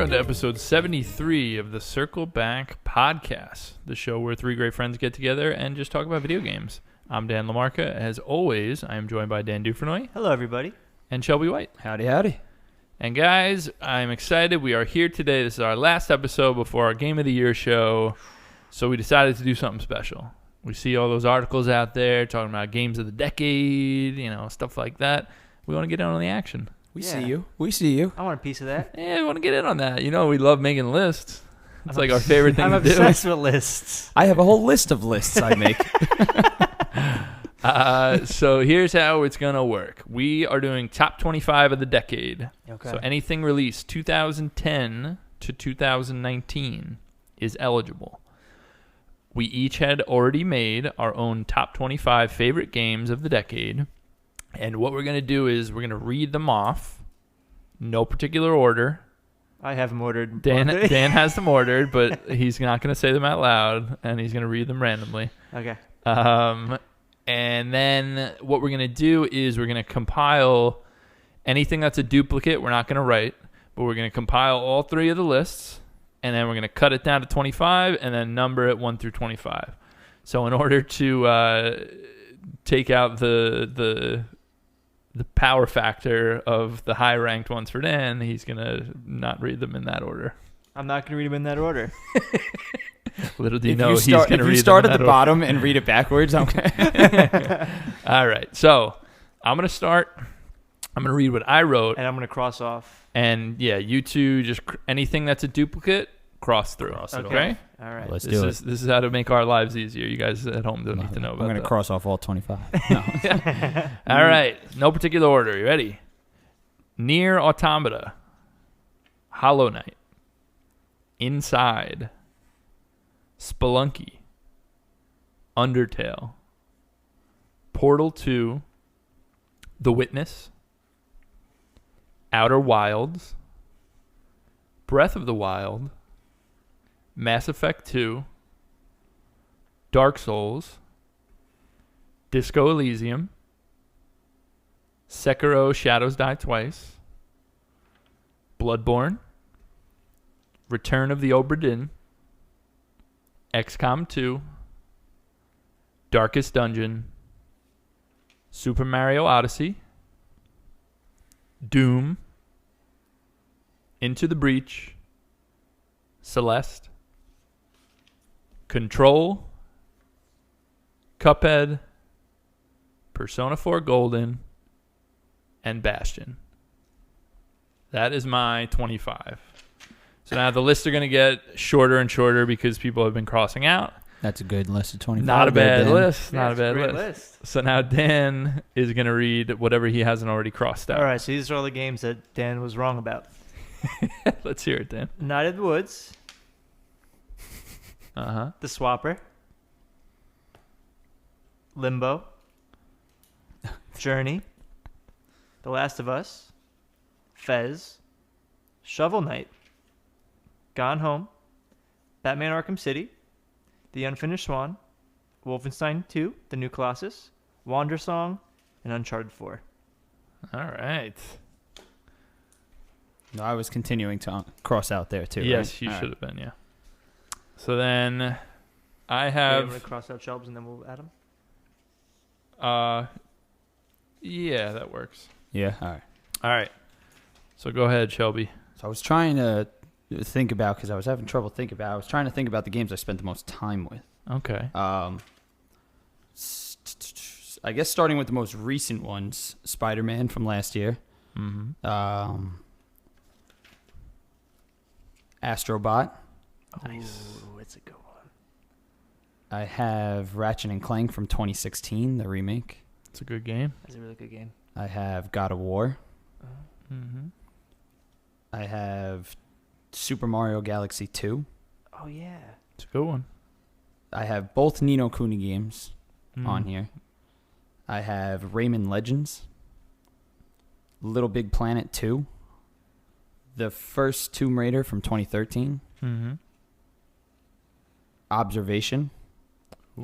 Welcome to episode 73 of the Circle Back Podcast, the show where three great friends get together and just talk about video games. I'm Dan LaMarca. As always, I am joined by Dan Dufresnoy. Hello, everybody. And Shelby White. Howdy, howdy. And guys, I'm excited. We are here today. This is our last episode before our Game of the Year show. So we decided to do something special. We see all those articles out there talking about games of the decade, stuff like that. We want to get in on the action. We see you. I want a piece of that. Yeah, we want to get in on that. We love making lists. It's like our favorite thing I'm to do. obsessed with lists. I have a whole list of lists I make. So here's how it's going to work. We are doing top 25 of the decade. Okay. So anything released 2010 to 2019 is eligible. We each had already made our own top 25 favorite games of the decade. And what we're going to do is we're going to read them off. No particular order. I have them ordered. Dan has them ordered, but he's not going to say them out loud, and he's going to read them randomly. Okay. And then what we're going to do is we're going to compile anything that's a duplicate. We're not going to write, but we're going to compile all three of the lists, and then we're going to cut it down to 25 and then number it 1 through 25. So in order to take out the power factor of the high-ranked ones for Dan, he's going to not read them in that order. I'm not going to read them in that order. Little do you know he's going to read them If you start in at that the bottom and read it backwards, okay. All right. So I'm going to start. I'm going to read what I wrote. And I'm going to cross off. And, yeah, you two, just anything that's a duplicate, cross through. Okay? All right. Let's do it. This is how to make our lives easier. You guys at home don't need to know about that. I'm going to cross off all 25. No. All right. No particular order. You ready? Nier Automata. Hollow Knight. Inside. Spelunky. Undertale. Portal 2. The Witness. Outer Wilds. Breath of the Wild. Mass Effect 2. Dark Souls. Disco Elysium. Sekiro Shadows Die Twice. Bloodborne. Return of the Obra Dinn. XCOM 2. Darkest Dungeon. Super Mario Odyssey. Doom. Into the Breach. Celeste. Control. Cuphead. Persona 4 Golden. And Bastion. That is my 25. So now the lists are going to get shorter and shorter because people have been crossing out. That's a good list of 25. Not a bad list. Yeah, Not a it's bad great list. So now Dan is going to read whatever he hasn't already crossed out. All right. So these are all the games that Dan was wrong about. Let's hear it, Dan. Night of the Woods. Uh-huh. The Swapper. Limbo. Journey. The Last of Us. Fez. Shovel Knight. Gone Home. Batman Arkham City. The Unfinished Swan. Wolfenstein 2. The New Colossus. Wandersong. And Uncharted 4. All right. No, I was continuing to cross out there, too. Yes, right? you All should right. have been, yeah. So then I I'm have... going to cross out Shelbs and then we'll add them. Yeah, that works. Yeah, all right. All right. So go ahead, Shelby. So I was trying to think about, because I was having trouble thinking about, I was trying to think about the games I spent the most time with. Okay. I guess starting with the most recent ones, Spider-Man from last year. Mm-hmm. Astrobot. Nice. Ooh, it's a good one. I have Ratchet and Clank from 2016, the remake. It's a good game. That's a really good game. I have God of War. Mm-hmm. I have Super Mario Galaxy 2. Oh, yeah. It's a good one. I have both Ni no Kuni games Mm. on here. I have Rayman Legends. Little Big Planet 2. The first Tomb Raider from 2013. Mm-hmm. Observation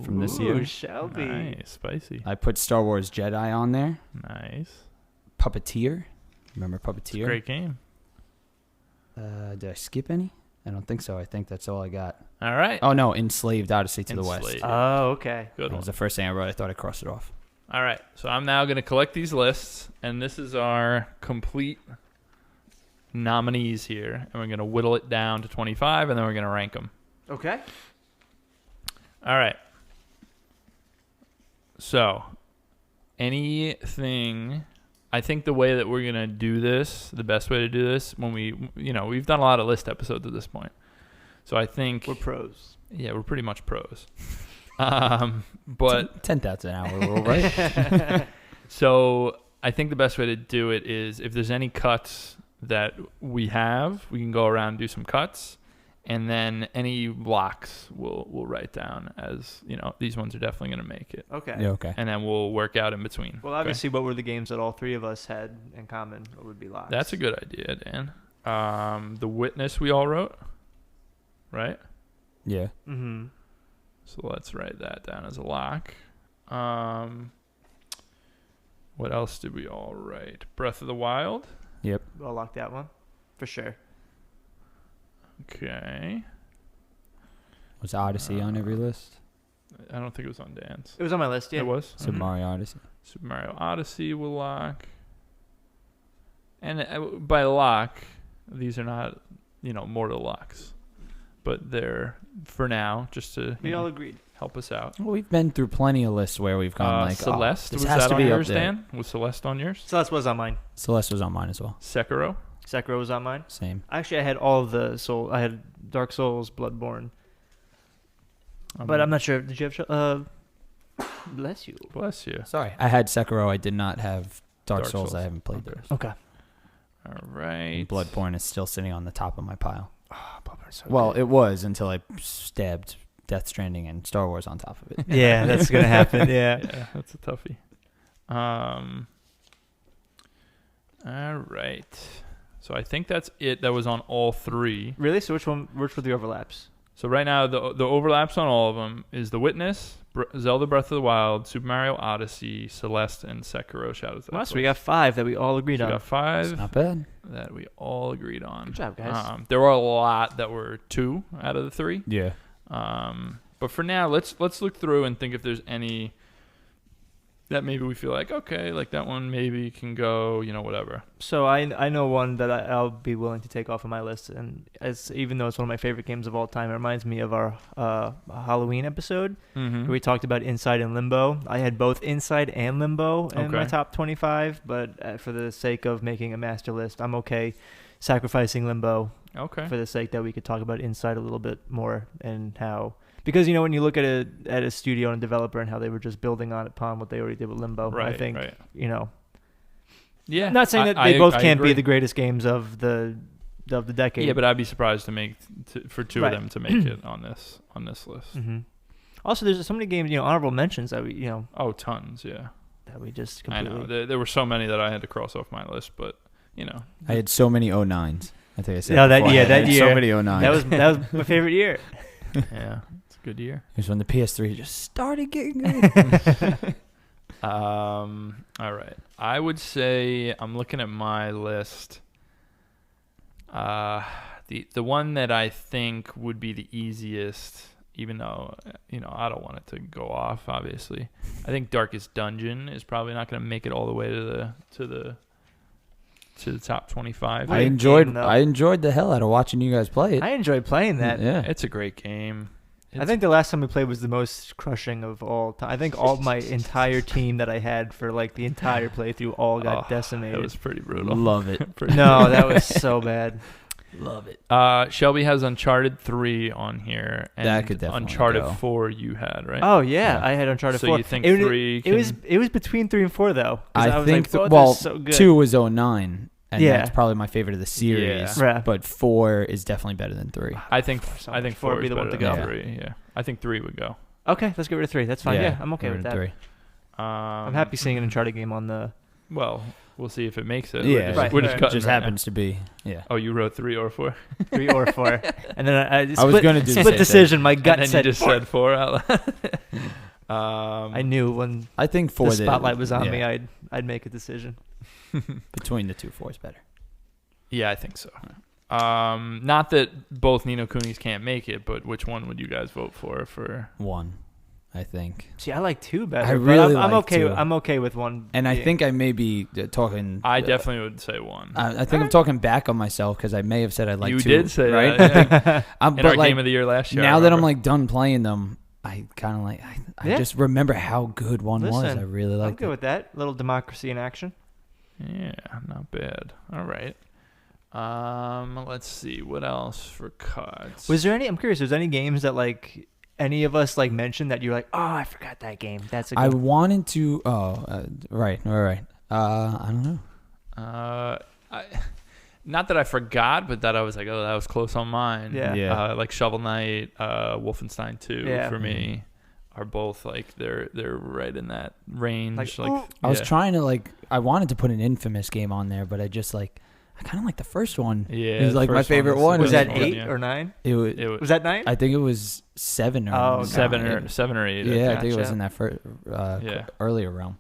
from this year. Ooh, Shelby. Nice. Spicy. I put Star Wars Jedi on there. Nice. Puppeteer. Remember Puppeteer? Great game. Did I skip any? I don't think so. I think that's all I got. All right. Oh no, Enslaved Odyssey to the West. Enslaved. Oh, okay. Good That one. was the first thing I wrote. I thought I crossed it off. All right. So I'm now going to collect these lists, and this is our complete nominees here, and we're going to whittle it down to 25, and then we're going to rank them. Okay. All right. So, anything, I think the way that we're going to do this, the best way to do this, when we've done a lot of list episodes at this point. So I think, We're pros. yeah, we're pretty much pros. But 10,000 an hour rule, right? so I think the best way to do it is if there's any cuts that we have, we can go around and do some cuts. And then any locks we'll write down as, these ones are definitely going to make it. Okay. Yeah, okay. And then we'll work out in between. Well, okay? obviously, what were the games that all three of us had in common? What would be locks? That's a good idea, Dan. The Witness we all wrote, right? Yeah. Mm-hmm. So let's write that down as a lock. What else did we all write? Breath of the Wild. Yep. I'll lock that one for sure. Okay. Was Odyssey on every list? I don't think it was on Dan's. It was on my list. Yeah. It was? Super Mhm. Mario Odyssey. Super Mario Odyssey will lock. And by lock, these are not, mortal locks. But they're, for now, just to We all agreed. help us out. Well, we've been through plenty of lists where we've gone like Celeste, this was has that to on be yours, up there. Dan? Was Celeste on yours? Celeste was on mine. Celeste was on mine as well. Sekiro? Sekiro was on mine. Same. Actually, I had all of the Soul. I had Dark Souls, Bloodborne, but I'm not sure. Did you have? Bless you. Bless you. Sorry, I had Sekiro. I did not have Dark Dark Souls. Souls. I haven't played Okay. those. Okay. All And right. Bloodborne is still sitting on the top of my pile. Bloodborne's so Well, good. it was until I stabbed Death Stranding and Star Wars on top of it. Yeah, that's gonna happen. Yeah. Yeah, that's a toughie. All right. So I think that's it. That was on all three. Really? So which were the overlaps? So right now, the overlaps on all of them is The Witness, Zelda Breath of the Wild, Super Mario Odyssey, Celeste, and Sekiro Shadows of the Well, so we got 5 that we all agreed So we on. got 5 Not bad. that we all agreed on. Good job, guys. There were a lot that were 2 out of the 3. Yeah. But for now, let's look through and think if there's any that maybe we feel like, okay, like that one maybe can go, whatever. So I know one that I'll be willing to take off of my list, and even though it's one of my favorite games of all time, it reminds me of our Halloween episode Mm-hmm. where we talked about Inside and Limbo. I had both Inside and Limbo in my Okay. top 25, but for the sake of making a master list, I'm okay sacrificing Limbo Okay. for the sake that we could talk about Inside a little bit more and how. Because when you look at a studio and a developer and how they were just building upon what they already did with Limbo, Right, I think right. Yeah. Yeah. Not saying that they both can't be agree. the greatest games of the decade. Yeah, but I'd be surprised for two Right. of them to make it on this list. hmm Also, there's so many games, honorable mentions that we, Oh, tons, yeah. that we just I completely. know. There were so many that I had to cross off my list, but I had so many 09s. I think I said No, that- before. yeah, I that had so year. many 09s. That was my favorite year. yeah, it's a good year. It was when the PS3 just started getting good. All right. I would say I'm looking at my list. The one that I think would be the easiest, even though I don't want it to go off. Obviously, I think Darkest Dungeon is probably not going to make it all the way to the top 25. I Great enjoyed game, though. I enjoyed the hell out of watching you guys play it. I enjoyed playing that. Yeah. It's a great game. I think the last time we played was the most crushing of all time. I think all my entire team that I had for like the entire playthrough all got decimated. It was pretty brutal. Love it. Pretty No, that was so bad. Love it. Shelby has Uncharted 3 on here, and That could definitely Uncharted go. 4 you had, right? Oh yeah, Yeah. I had Uncharted so 4. you think it, 3 It was between 3 and 4 though. 'cause I was think like, oh, this is so good. 2 was 09, and Yeah. that's probably my favorite of the series. Yeah. Right. But 4 is definitely better than 3. I think So I think 4 would 4 be is the one better to than go. 3. Yeah, I think 3 would go. Okay, let's get rid of 3. That's fine. Yeah, I'm okay with that. 3. I'm happy seeing an Uncharted game on the. Well, we'll see if it makes it. Yeah, Right, we're just right. cutting just right now. happens to be. Yeah. Oh, you wrote 3 or 4. 3 or 4, and then I I was gonna do the split same decision. My gut and then said you just 4. said 4 out loud. I knew when I think 4 the spotlight was on yeah. me, I'd make a decision. Between the two, 4 is better. Yeah, I think so. Not that both Nino Kunis can't make it, but which one would you guys vote for? One, I think. See, I like 2 better. I but really I'm like okay. 2. I'm okay with 1. And I being- think I may be talking. I definitely would say 1. I think I'm talking back on myself because I may have said I'd like you 2. did say right? that yeah. in But our like, game of the year last year. I now that I'm remember. like done playing them, I kind of like. I Yeah. just remember how good 1 was. Listen, I really I'm liked good it. with that. Little democracy in action. Yeah, not bad. All right. Let's see what else for cards. Was there any? I'm curious. Was there any games that like any of us like mentioned that you're like, oh, I forgot that game. That's a I good. wanted to. Right. I don't know. Not that I forgot, but that I was like, oh, that was close on mine. Yeah. Yeah. Like Shovel Knight, Wolfenstein 2 Yeah. for me are both like they're right in that range. Like, Like, ooh. I was yeah. trying to like. I wanted to put an Infamous game on there, but I just like. I kind of like the first one. Yeah, It was the like my first one favorite was one. the Was best that one, 8 yeah. or 9? It was. It Was that 9? I think it was 7 or Oh, okay. 7 or 8. Yeah, I think it was Gotcha. in that first, Yeah. earlier realm.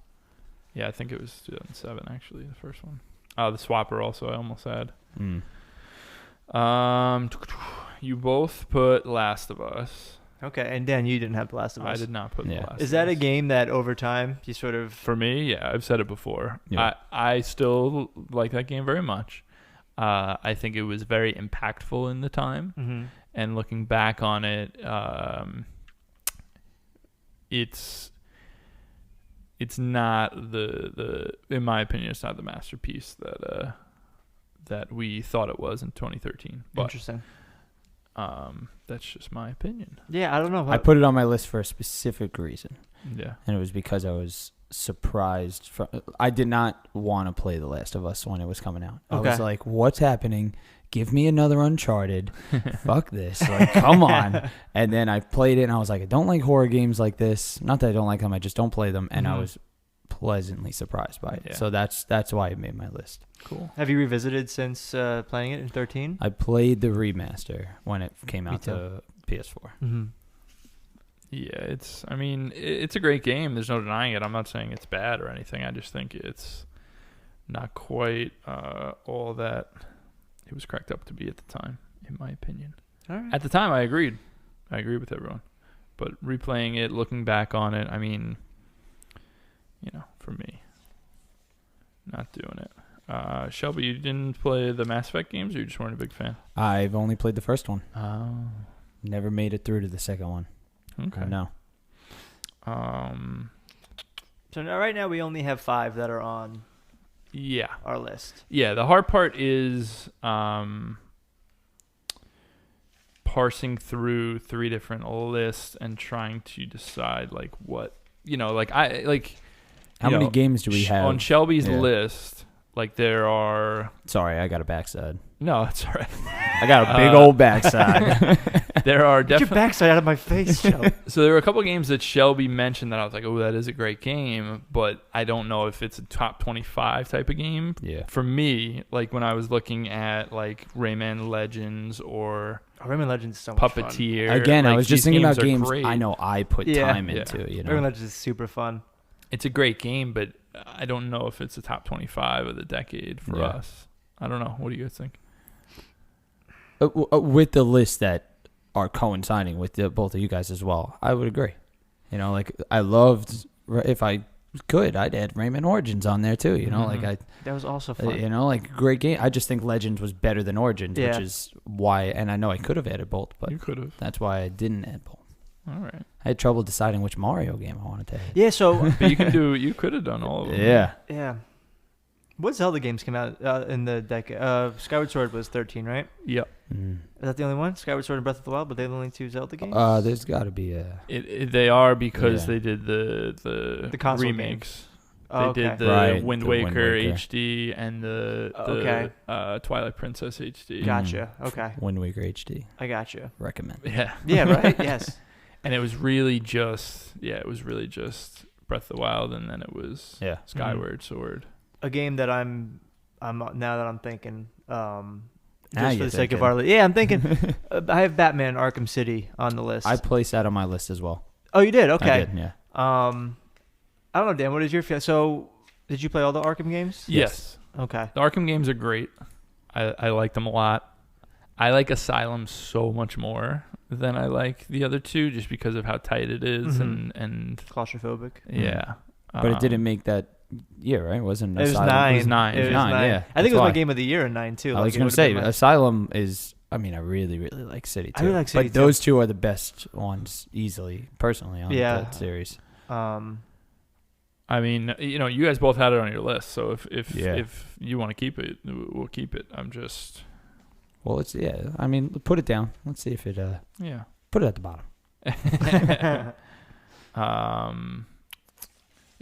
Yeah, I think it was 2007 actually, the first one. The Swapper also I almost had. Mm. You both put Last of Us. Okay, and Dan, you didn't have The Last of Us. I did not put Yeah. The Last Is of that a Us. game that over time you sort of? For me, yeah, I've said it before. Yeah. I still like that game very much. I think it was very impactful in the time, Mm-hmm. and looking back on it, it's not the in my opinion, it's not the masterpiece that we thought it was in 2013. But Interesting. that's just my opinion. Yeah, I don't know. I put it on my list for a specific reason, Yeah. and it was because I was surprised. I did not want to play The Last of Us when it was coming out. I was Okay. like, "What's happening? Give me another Uncharted. Fuck this! Like, come on!" And then I played it, and I was like, "I don't like horror games like this. Not that I don't like them. I just don't play them." And I Mhm. was pleasantly surprised by it. Yeah. So that's why it made my list. Cool. Have you revisited since playing it in 13? I played the remaster when it came Me out too. to PS4. Mm-hmm. Yeah, it's a great game. There's no denying it. I'm not saying it's bad or anything. I just think it's not quite all that it was cracked up to be at the time, in my opinion. All right. At the time, I agreed. I agree with everyone. But replaying it, looking back on it, I mean, for me, not doing it. Shelby, you didn't play the Mass Effect games, or you just weren't a big fan? I've only played the first one. Oh, Never made it through to the second one. okay. No. So now, right now we only have 5 that are on Yeah. our list. Yeah, the hard part is parsing through 3 different lists and trying to decide like what How many games do we have? on Shelby's Yeah. list. Like there are Sorry, I got a backside. no, it's all right. I got a big old backside. There are Get your definitely backside out of my face, Joe. so there were a couple games that Shelby mentioned that I was like, oh, that is a great game, but I don't know if it's a top 25 type of game. Yeah. For me, like when I was looking at like Rayman Legends or Rayman Legends is so much fun. Puppeteer. Again, I like, was just these thinking about are games great. I know I put Yeah. time Yeah. into. Rayman Legends is super fun. It's a great game, but I don't know if it's a top 25 of the decade for Yeah. us. I don't know. What do you guys think? With the list that are coinciding with both of you guys as well, I would agree. Like I loved, if I could, I'd add Rayman Origins on there too. Mhm. Like That was also fun. like great game. I just think Legends was better than Origins, Yeah. which is why. And I know I could have added both, but You could have. that's why I didn't add both. All right. I had trouble deciding which Mario game I wanted to add. Yeah, so But you could have done all of them. yeah. What Zelda games came out in the decade? Skyward Sword was 13, right? Yep. Mm. Is that the only one? Skyward Sword and Breath of the Wild, but they're the only 2 Zelda games? There's got to be a. They are because Yeah. they did the console remakes. Oh, They okay. did the Right, Wind the Wind Waker Waker. HD and the Okay. Twilight Princess HD. Gotcha. Okay. Wind Waker HD. I gotcha. Recommend. Yeah. Yeah, right? Yes. And it was really just Breath of the Wild, and then it was Yeah. Skyward Sword. A game that I'm now that I'm thinking, Now just for you're the sake of thinking. our list. Yeah, I'm thinking. I have Batman Arkham City on the list. I placed that on my list as well. Oh, you did? Okay. I did, yeah. I don't know, Dan. What is your feel? So, did you play all the Arkham games? Yes. Okay. The Arkham games are great. I like them a lot. I like Asylum so much more than I like the other two, just because of how tight it is Mhm. and Claustrophobic. yeah. But it didn't make that year, right? It wasn't It was Asylum. 9. It was 9. It was Nine, 9. yeah. I think That's it was why. my game of the year in 9 too. I was going gonna to say Asylum is. I mean, I really, really like City too. I really like City, but too. those two are the best ones, easily, personally, on Yeah. the series. I mean, you guys both had it on your list, so if Yeah. you want to keep it, we'll keep it. I'm just Well, I mean, put it down. Let's see if it. yeah. Put it at the bottom.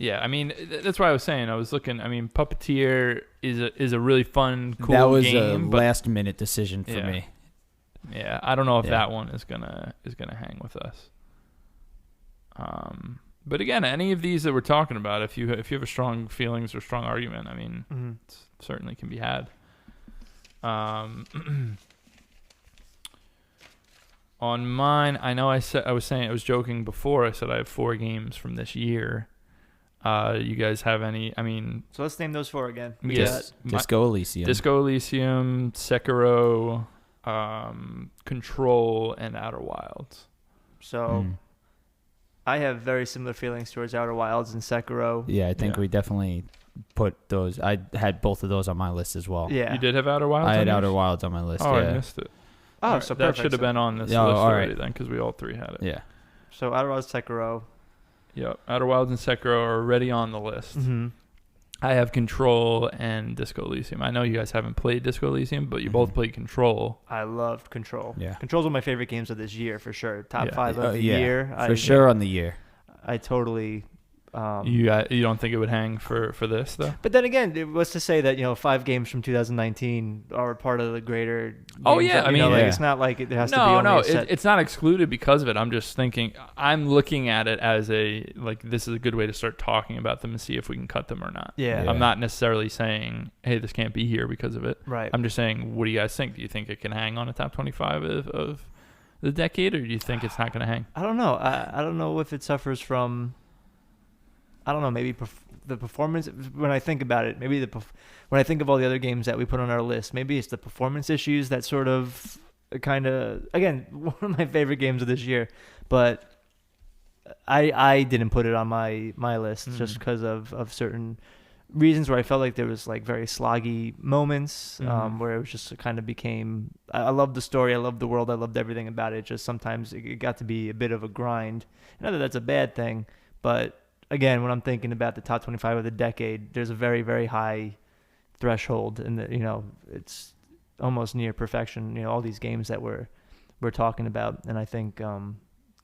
Yeah, I mean that's why I was saying I was looking. I mean, Puppeteer is a really fun, cool that was game. a but last minute decision for Yeah. me. yeah, I don't know if Yeah. that one is gonna hang with us. But again, any of these that we're talking about, if you have a strong feelings or strong argument, I mean, it certainly can be had. On mine, I know I was joking before. I said I have 4 games from this year. You guys have any? I mean, So let's name those 4 again. We yes, got Disco Elysium. Disco Elysium, Sekiro, Control, and Outer Wilds. So Mm. I have very similar feelings towards Outer Wilds and Sekiro. Yeah, I think Yeah. we definitely put those. I had both of those on my list as well. Yeah. You did have Outer Wilds? I had on yours? Outer Wilds on my list. Oh, yeah. I missed it. Oh, Alright, so that perfect. should have been on this Yeah, list all already right. then, because we all 3 had it. Yeah. So Outer Wilds, Sekiro. Yep. Outer Wilds and Sekiro are already on the list. Mm-hmm. I have Control and Disco Elysium. I know you guys haven't played Disco Elysium, but you both Mhm. played Control. I loved Control. Yeah. Control's one of my favorite games of this year for sure. Top Yeah. 5 of the Yeah, year. For sure on the year. I totally. You don't think it would hang for this though? But then again, it was to say that 5 games from 2019 are part of the greater. Oh, games yeah, that, I mean, like, yeah. it's not like it has to be. No, only no, a set. it's not excluded because of it. I'm just thinking, I'm looking at it as this is a good way to start talking about them and see if we can cut them or not. Yeah. Yeah. I'm not necessarily saying, hey, this can't be here because of it. Right. I'm just saying, what do you guys think? Do you think it can hang on a top 25 of the decade, or do you think it's not going to hang? I don't know. I don't know if it suffers from. I don't know. Maybe the performance. When I think about it, maybe when I think of all the other games that we put on our list, maybe it's the performance issues that sort of kind of. Again, one of my favorite games of this year, but I didn't put it on my list just because of certain reasons where I felt like there was like very sloggy moments where it was just kind of became. I loved the story, I loved the world, I loved everything about it. Just sometimes it got to be a bit of a grind. Not that that's a bad thing, but again, when I'm thinking about the top 25 of the decade, there's a very, very high threshold, and it's almost near perfection. All these games that we're talking about, and I think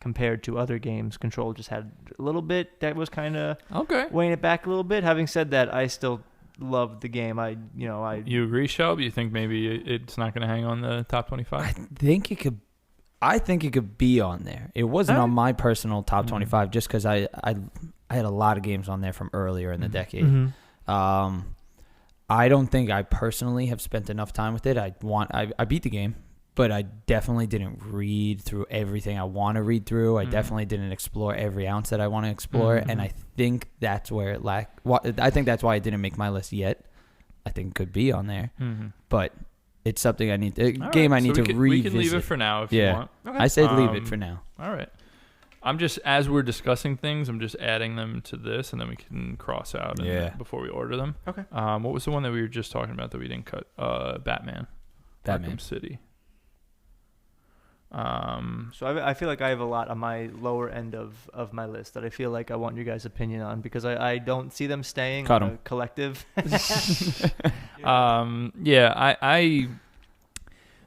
compared to other games, Control just had a little bit that was kind of Okay. weighing it back a little bit. Having said that, I still loved the game. You agree, Shelb? You think maybe it's not going to hang on the top 25? I think it could be on there. It wasn't on my personal top 25 just because I had a lot of games on there from earlier in the decade. Mm-hmm. I don't think I personally have spent enough time with it. I beat the game, but I definitely didn't read through everything I want to read through. I definitely didn't explore every ounce that I want to explore, and I think that's where it lacked. I think that's why it didn't make my list yet. I think it could be on there, but it's something I need. I need to revisit. We can leave it for now if you want. Okay. I say leave it for now. All right. I'm just, as we're discussing things, I'm just adding them to this, and then we can cross out before we order them. Okay. What was the one that we were just talking about that we didn't cut? Batman. Arkham City. So I feel like I have a lot on my lower end of my list that I feel like I want your guys' opinion on because I don't see them staying Cut on 'em. a collective.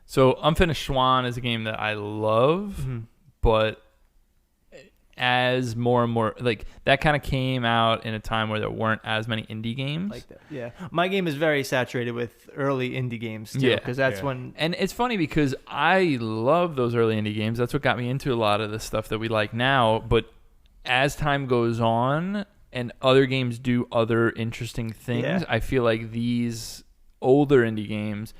So Unfinished Swan is a game that I love, but as more and more, like, that kind of came out in a time where there weren't as many indie games. Like that. Yeah. My game is very saturated with early indie games too, because that's when. And it's funny because I love those early indie games. That's what got me into a lot of the stuff that we like now. But as time goes on and other games do other interesting things, I feel like these older indie games,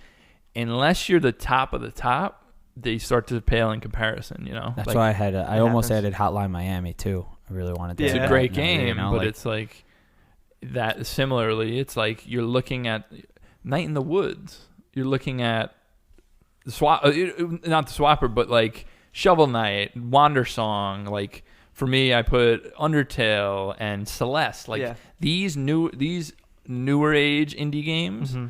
unless you're the top of the top, they start to pale in comparison, That's why I almost added Hotline Miami too. I really wanted to. It's add a great that, game, but like, it's like that. Similarly, it's like you're looking at Night in the Woods. You're looking at not the Swapper, but like Shovel Knight, Wander Song. Like for me, I put Undertale and Celeste. Like Yeah. these newer age indie games Mm-hmm.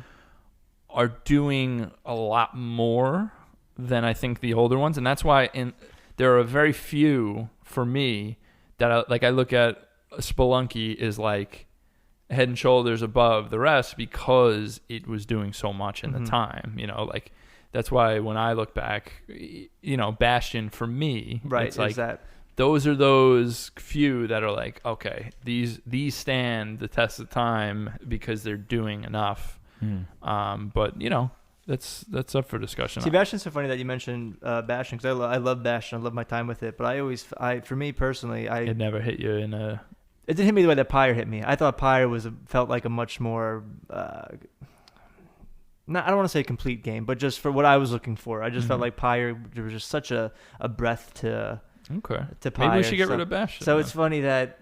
are doing a lot more than I think the older ones, and that's why there are very few for me that I look at Spelunky is like head and shoulders above the rest because it was doing so much in the time. Like that's why when I look back, Bastion for me, Right. it's like Is that those are those few that are like, okay, these stand the test of time because they're doing enough. But that's up for discussion. See, Bastion's so funny that you mentioned Bastion because I love Bastion. I love my time with it. But for me personally, it never hit you in a. it didn't hit me the way that Pyre hit me. I thought Pyre felt like a much more, I don't want to say complete game, but just for what I was looking for. I just felt like Pyre, there was just such a breadth to Okay. Pyre. Maybe we should get rid of Bastion. So then. it's funny that.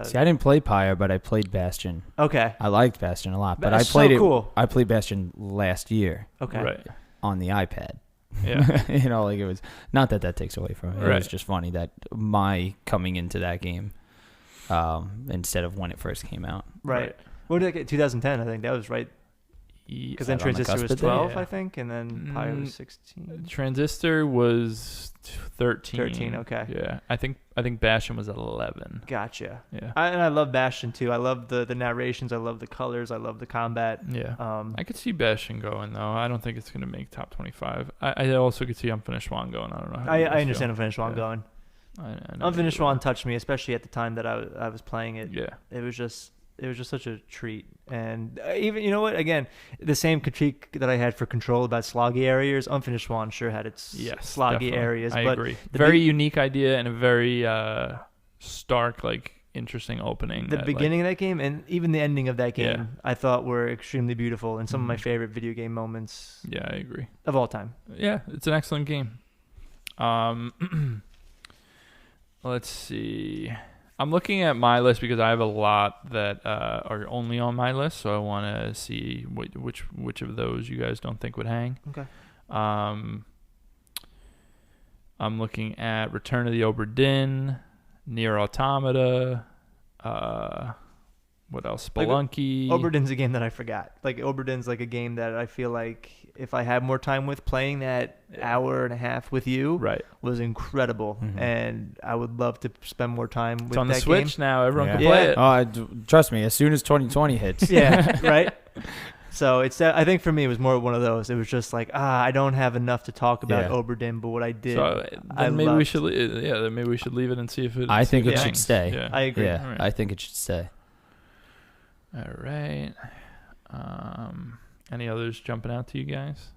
See, I didn't play Pyre, but I played Bastion. Okay. I liked Bastion a lot, but I That's played so it. cool. I played Bastion last year Okay. Right. on the iPad. Yeah. Like it was not that takes away from it. It Right. was just funny that my coming into that game, instead of when it first came out. Right. What did I get? 2010, I think. That was right. Because then Is that on the Transistor cusp was of that? 12, Yeah. I think, and then Pyre was 16. Transistor was 13. 13, okay. Yeah. I think Bastion was 11. Gotcha. Yeah. And I love Bastion too. I love the narrations. I love the colors. I love the combat. Yeah. Um, I could see Bastion going though. I don't think it's going to make top 25. I also could see Unfinished Swan going. I don't know. How you I guys understand feel. Unfinished Swan Yeah. going. I know Unfinished you will. Swan touched me, especially at the time that I was playing it. Yeah. It was just such a treat. And even, you know what? Again, the same critique that I had for Control about sloggy areas, Unfinished Swan sure had its sloggy definitely. areas. I but agree. the Very big- unique idea and a very stark, like interesting opening. The beginning of that game and even the ending of that game, Yeah. I thought were extremely beautiful and some of my Mhm. favorite video game moments Yeah, I agree. of all time. Yeah, it's an excellent game. Let's see. I'm looking at my list because I have a lot that are only on my list, so I want to see which of those you guys don't think would hang. Okay. I'm looking at Return of the Obra Dinn, Nier Automata, what else? Like, Spelunky. Obra Dinn's a game that I forgot. Like Obra Dinn's like a game that I feel like if I had more time with playing that hour and a half with you Right. was incredible, Mhm. and I would love to spend more time with It's on the that Switch now. Everyone can Yeah. play Yeah. it. Trust me, as soon as 2020 hits. game. Yeah, right. So I think for me it was more one of those. It was just like I don't have enough to talk about Yeah. Obra Dinn, but what I did, So I then maybe we loved. should, then maybe we should leave it and see if it. I think see if it should hangs. stay. Yeah. I agree. Yeah, Alright. I think it should stay. All right. Any others jumping out to you guys?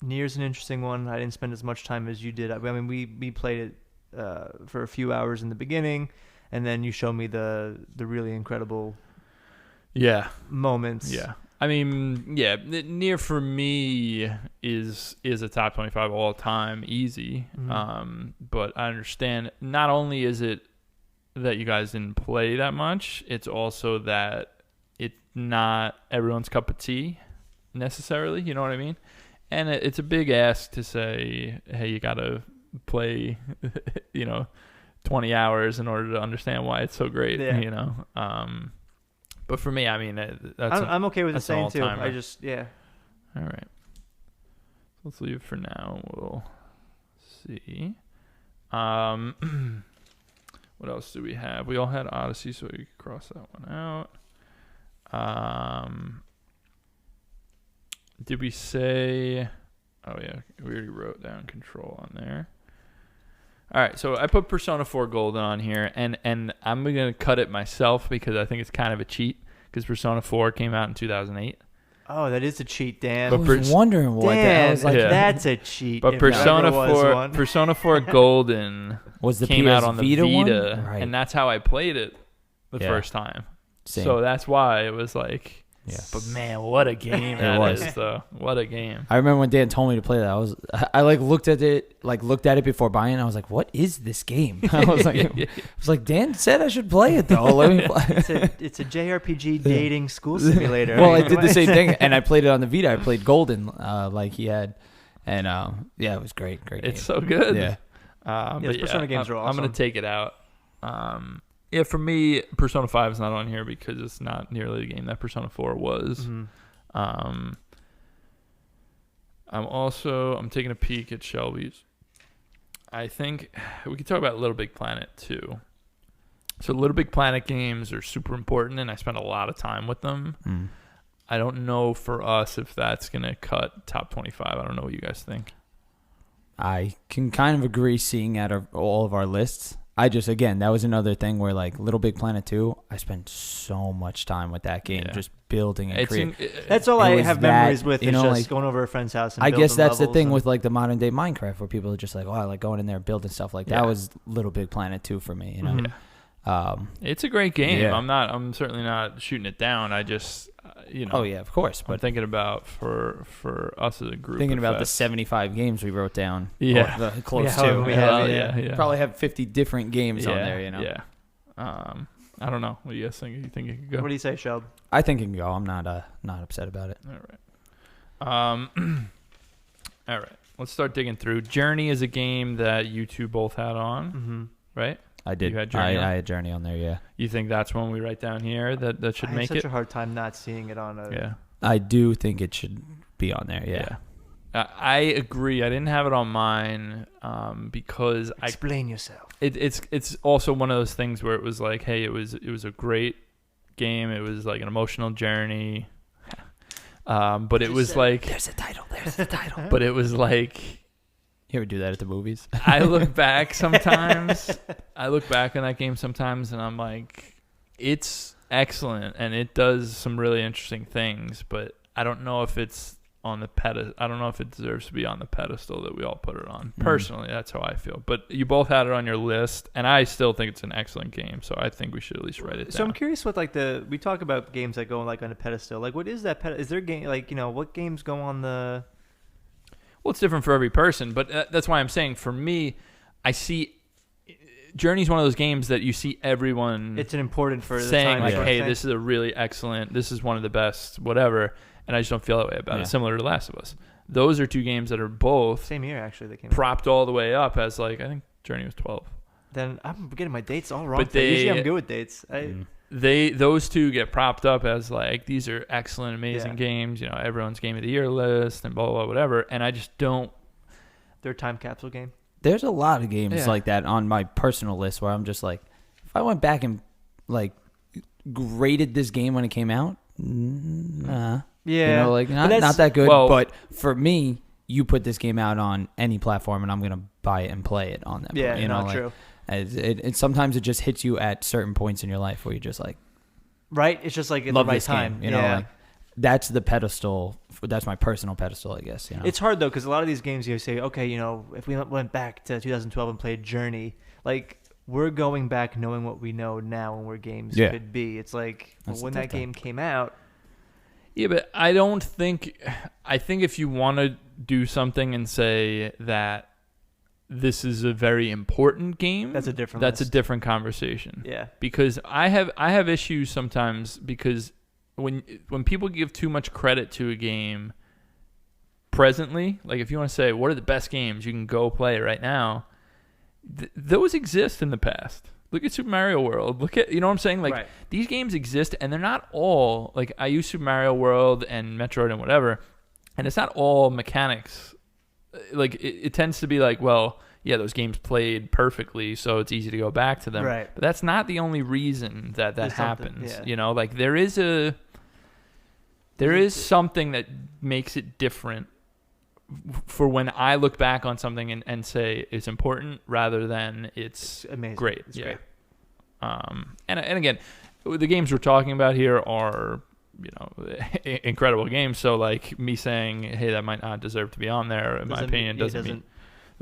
Nier's an interesting one. I didn't spend as much time as you did. I mean, we played it for a few hours in the beginning, and then you showed me the really incredible Yeah. moments. Yeah. I mean, yeah, Nier for me is a top 25 all time, easy. Mhm. But I understand not only is it that you guys didn't play that much, it's also that it's not everyone's cup of tea necessarily. You know what I mean? And it's a big ask to say, hey, you got to play, 20 hours in order to understand why it's so great. Yeah. But for me, I mean, I'm okay with the that's an same too. all-timer. I just all right. Let's leave it for now. We'll see. What else do we have? We all had Odyssey, so we can cross that one out. Did we say? Oh yeah, we already wrote down Control on there. All right, so I put Persona 4 Golden on here, and I'm gonna cut it myself because I think it's kind of a cheat because Persona 4 came out in 2008. Oh, that is a cheat, Dan. But I was wondering what. Dan, I was like, Yeah. that's a cheat. But if there Persona ever was 4, one. Persona 4 Golden was the came PS out on the Vita, Vita, one? Right. and that's how I played it the Yeah. first time. Same. So that's why it was like, Yeah. but man, what a game It that was. is, though. What a game. I remember when Dan told me to play that. I looked at it before buying it. I was like, "What is this game?" I was like, "Dan said I should play it though. Let me play." it's a JRPG dating school simulator. Well, I mean, did the what? same thing, and I played it on the Vita. I played Golden, like he had, And yeah, it was great. It's game. so good. Yeah. Those Persona games are I'm gonna awesome. take it out. Yeah, for me, Persona 5 is not on here because it's not nearly the game that Persona 4 was. Mhm. I'm taking a peek at Shelby's. I think we could talk about Little Big Planet too. So Little Big Planet games are super important, and I spend a lot of time with them. Mm. I don't know for us if that's gonna cut top 25. I don't know what you guys think. I can kind of agree seeing out of all of our lists. I just, again, that was another thing where, like, Little Big Planet 2, I spent so much time with that game, Yeah. just building and creating. That's all It I was have that, memories with. you Is know, just like, going over a friend's house. And I guess building that's the levels thing and- with, like, the modern day Minecraft, where people are just like, oh, I like going in there and building stuff. Like, Yeah. that was Little Big Planet 2 for me, you know? Mhm. It's a great game. Yeah. I'm certainly not shooting it down. I just, Oh, yeah, of course. I'm But thinking about for us as a group. thinking at about the Fest. 75 games we wrote down. Yeah. or the close Yeah, to. we have, yeah. Probably have 50 different games on there, you know? Yeah. I don't know. What do you guys think? You think it could go? What do you say, Shelb? I think it can go. I'm not upset about it. All right. All right. Let's start digging through. Journey is a game that you two both had on, Mm-hmm. right? I did. You had Journey on? I had Journey on there, yeah. You think that's one we write down here that should I make had such it? a hard time not seeing it on a. Yeah. I do think it should be on there, yeah. I agree. I didn't have it on mine because Explain yourself. it's also one of those things where it was like, hey, it was a great game. It was like an emotional journey. But it was like, There's the title. There's the title. but it was like, You ever do that at the movies? I look back sometimes. I look back on that game sometimes, and I'm like, it's excellent, and it does some really interesting things. But I don't know if it's on the pedestal. I don't know if it deserves to be on the pedestal that we all put it on. Mhm. Personally, that's how I feel. But you both had it on your list, and I still think it's an excellent game. So I think we should at least write it So I'm down. curious what we talk about games that go like on a pedestal. Like, what is that? Is there game like what games go on the? Well, it's different for every person, but that's why I'm saying for me, I see Journey's one of those games that you see everyone It's an important for the saying time like, sort of "Hey, thing. this is a really excellent. This is one of the best, whatever." And I just don't feel that way about Yeah. it. Similar to Last of Us, those are two games that are both Same year actually. They came. propped all the way up as like I think Journey was 12. Then I'm getting my dates all wrong. But Usually they- I'm good with dates. Mm. Those two get propped up as like these are excellent, amazing Yeah. games. You know, everyone's game of the year list and blah blah, blah whatever. And I just don't. They're a time capsule game. There's a lot of games Yeah. like that on my personal list where I'm just like, if I went back and like graded this game when it came out, nah. Yeah. You know, like not that's- that good. well- but for me, you put this game out on any platform and I'm gonna buy it and play it on that. Yeah, you know, not like, true. It sometimes it just hits you at certain points in your life where you're just like, Right? It's just like at love the right this time. game. You know, yeah. like that's the pedestal. That's my personal pedestal, I guess. You know, It's hard though because a lot of these games you say, okay, if we went back to 2012 and played Journey, like we're going back knowing what we know now and where games Yeah. could be. It's like That's when the that tough game came out. Yeah, but I don't think. I think if you want to do something and say that this is a very important game, That's a different. that's a list. different conversation. Yeah. Because I have issues sometimes because when people give too much credit to a game presently, like if you want to say what are the best games you can go play right now, those exist in the past. Look at Super Mario World. Look at, you know what I'm saying? Like Right. these games exist and they're not all like I use Super Mario World and Metroid and whatever, and it's not all mechanics. Like it tends to be like, well, yeah, those games played perfectly, so it's easy to go back to them. Right. But that's not the only reason that There's something, happens. yeah. You know, like there is something that makes it different for when I look back on something and say it's important rather than it's Amazing. great. It's yeah. great. And again, the games we're talking about here are, incredible games. So like me saying, hey, that might not deserve to be on there, in my Doesn't opinion, mean- it doesn't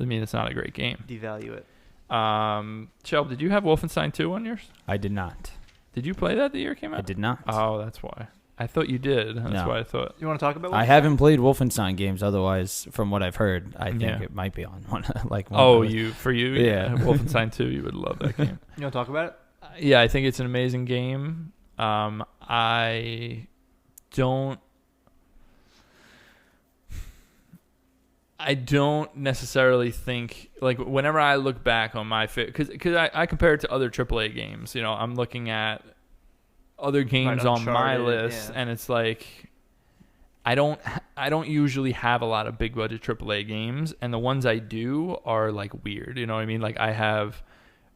mean it's not a great game. devalue it. Shelb, did you have Wolfenstein 2 on yours? I did not. Did you play that the year it came out? I did not. Oh, that's why. I thought you did. That's No. why I thought. You want to talk about? I haven't played Wolfenstein games. Otherwise, from what I've heard, I think Yeah. it might be on one. Like one Oh, of those. Yeah. Wolfenstein 2, you would love that game. You want to talk about it? Yeah, I think it's an amazing game. I I don't necessarily think, like, whenever I look back on my because I compare it to other AAA games. You know, I'm looking at other games on my Uncharted, list, yeah. and it's like I don't usually have a lot of big budget AAA games, and the ones I do are like weird. You know what I mean? Like I have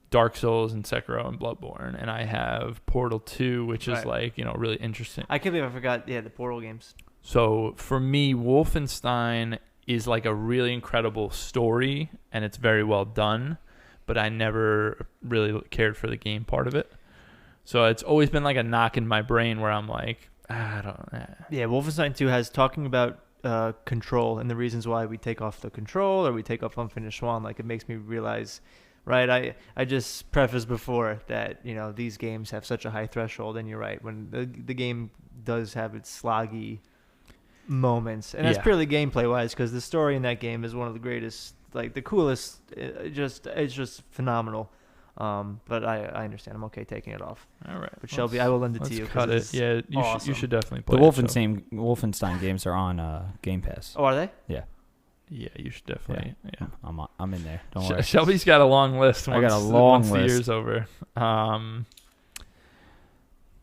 Dark Souls and Sekiro and Bloodborne, and I have Portal 2, which is Right. like, you know, really interesting. I can't believe I forgot. Yeah, the Portal games. So for me, Wolfenstein is like a really incredible story, and it's very well done, but I never really cared for the game part of it. So it's always been like a knock in my brain where I'm like, I don't know. Yeah, Wolfenstein 2 has talking about control and the reasons why we take off the control or we take off Unfinished Swan. Like, it makes me realize, right? I just prefaced before that, you know, these games have such a high threshold, and you're right. When the game does have its sloggy moments, and that's Yeah. purely gameplay wise, because the story in that game is one of the greatest, like the coolest. It's just phenomenal. But I understand. I'm okay taking it off. All right. But Shelby, I will lend it to Let's you. 'cause cut it. it's Yeah, you awesome. should definitely The play it. So. Wolfenstein games are on Game Pass. Oh, are they? Yeah, you should definitely. Yeah. I'm in there. Don't worry. Shelby's got a long list. I got a once- long once the list. year's over.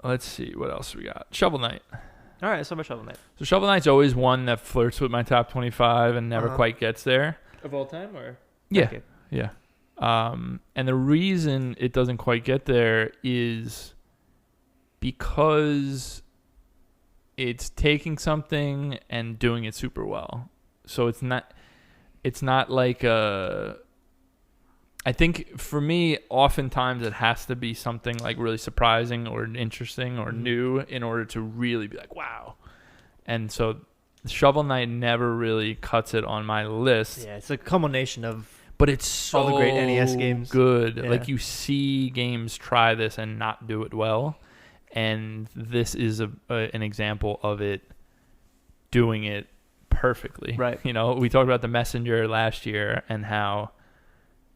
Let's see what else we got. Shovel Knight. All right. So much Shovel Knight. So Shovel Knight's always one that flirts with my top 25 and never Uh-huh. quite gets there. Of all time, or Yeah, Okay. yeah. And the reason it doesn't quite get there is because it's taking something and doing it super well. So it's not like I think for me, oftentimes it has to be something like really surprising or interesting or Mhm. new in order to really be like, wow. And so Shovel Knight never really cuts it on my list. Yeah, it's a culmination of. But it's so All the great NES games. good. Yeah. Like, you see games try this and not do it well, and this is an example of it doing it perfectly. Right. You know, we talked about The Messenger last year and how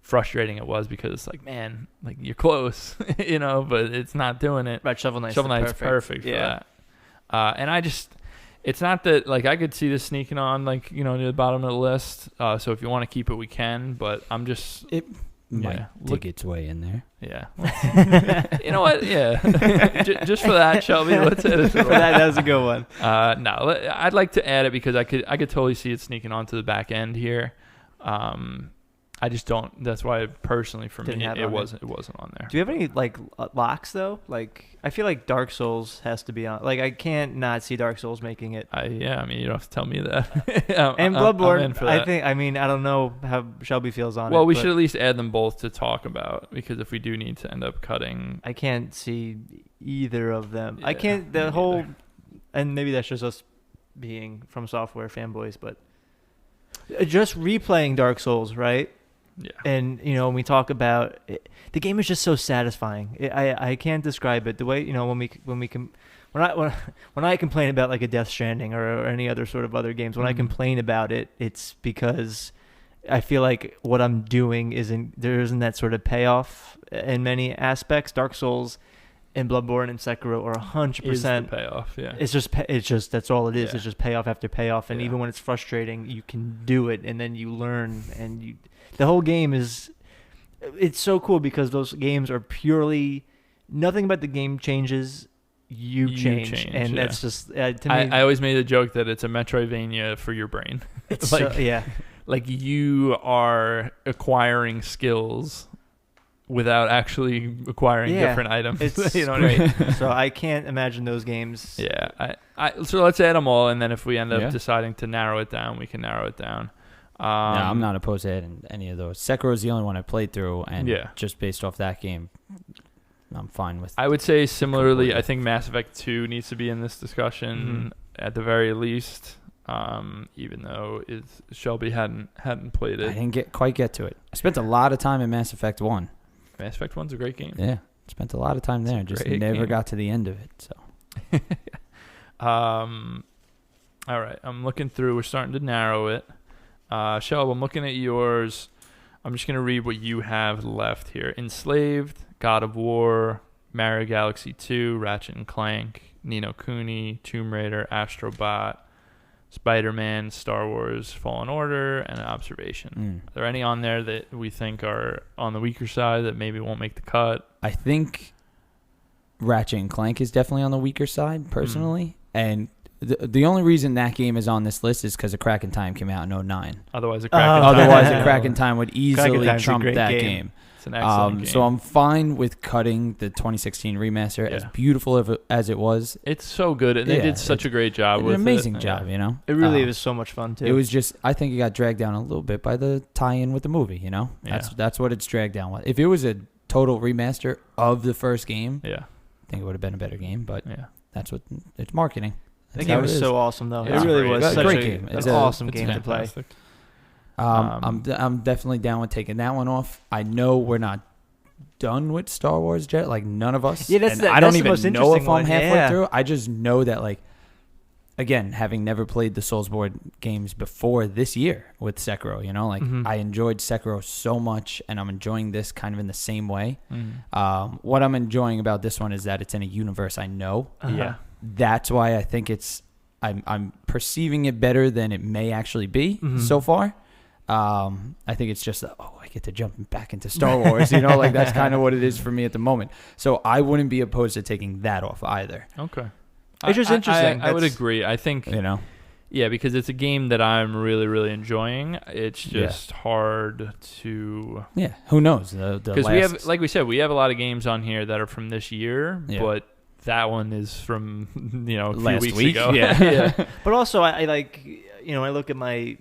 frustrating it was because it's like, man, like, you're close, you know, but it's not doing it. Right, Shovel Knight's Shovel Knight's perfect for Yeah. that. And I just, it's not that, like, I could see this sneaking on, like, you know, near the bottom of the list. So if you want to keep it, we can. But I'm just, It might yeah, dig its way in there. yeah. You know what? Yeah. Just for that, Shelby, let's hit it. that was a good one. No, I'd like to add it because I could totally see it sneaking onto the back end here. I just don't. That's why personally for Didn't me have it it on there. wasn't on there. Do you have any like locks though? Like, I feel like Dark Souls has to be on. Like, I can't not see Dark Souls making it. Yeah, I mean, you don't have to tell me that. And I'm in Bloodborne, for I that. think. I mean, I don't know how Shelby feels on it. Well, we but should at least add them both to talk about, because if we do need to end up cutting, I can't see either of them. I Yeah, can't. me The whole, neither. and maybe that's just us being From Software fanboys, but just replaying Dark Souls, right? yeah, And you know, when we talk about it, the game is just so satisfying. I can't describe it. The way, you know, when I complain about like a Death Stranding or any other sort of other games, when I Mhm. complain about it, it's because I feel like what I'm doing there isn't that sort of payoff in many aspects. Dark Souls and Bloodborne and Sekiro are 100%. is the payoff. Yeah, It's just that's all it is. Yeah. It's just payoff after payoff, and Yeah. even when it's frustrating, you can do it, and then you learn, and the whole game it's so cool because those games are purely nothing about the game changes. You You change, change, and yeah. that's just to me. I always made a joke that it's a Metroidvania for your brain. it's like- yeah, Like, you are acquiring skills without actually acquiring Yeah, different items. it's you know what I great. mean? So I can't imagine those games. Yeah. So let's add them all, and then if we end up Yeah. deciding to narrow it down, we can narrow it down. No, I'm not opposed to adding any of those. Sekiro is the only one I played through, and Yeah. just based off that game, I'm fine with. I would say similarly, Completely. I think Mass Effect 2 needs to be in this discussion at the very least. Even though Shelby hadn't played I it. didn't quite get to it. I spent a lot of time in Mass Effect 1. Mass Effect 1's a great game. Yeah, spent a lot of time there. a Just great never game. got to the end of it. So All right, I'm looking through. We're starting to narrow it. Shelby, I'm looking at yours. I'm just going to read what you have left here. Enslaved, God of War, Mario Galaxy 2, Ratchet and Clank, Ni no Kuni, Tomb Raider, Astrobot, Spider-Man, Star Wars, Fallen Order, and Observation. Are there any on there that we think are on the weaker side that maybe won't make the cut? I think Ratchet and Clank is definitely on the weaker side, personally. And the only reason that game is on this list is because A Crack in Time came out in 2009. Otherwise, A Crack in Time would easily Time's a trump great that game. game. It's an excellent game. So I'm fine with cutting the 2016 remaster, as beautiful as it was. It's so good, and they did such a great job with it. An amazing job, you know? It really was so much fun, too. It was just, I think it got dragged down a little bit by the tie-in with the movie, you know? Yeah. That's what it's dragged down with. If it was a total remaster of the first game, Yeah. I think it would have been a better game, but Yeah. that's what it's marketing. The That's game how was it is. so awesome, though. Yeah, It really great. was It's a such great a, game. an It's awesome It's game to play. fantastic. I'm definitely down with taking that one off. I know we're not done with Star Wars yet. Like, none of us. Yeah, that's And the- I don't that's the even most know interesting if I'm one. halfway Yeah. through. I just know that, like, again, having never played the Soulsborne games before this year with Sekiro, you know, like I enjoyed Sekiro so much, and I'm enjoying this kind of in the same way. What I'm enjoying about this one is that it's in a universe I know. Yeah. That's why I think I'm perceiving it better than it may actually be so far. I think it's just I get to jump back into Star Wars, you know, like that's kind of what it is for me at the moment. So I wouldn't be opposed to taking that off either. Okay. It's just interesting. I would That's- agree. I think, You know, yeah, because it's a game that I'm really, really enjoying. It's just hard to, yeah. Who knows? because we have, like we said, we have a lot of games on here that are from this year, Yeah. but that one is from a few Last weeks week? ago. Yeah. But also, I like, you know, I look at my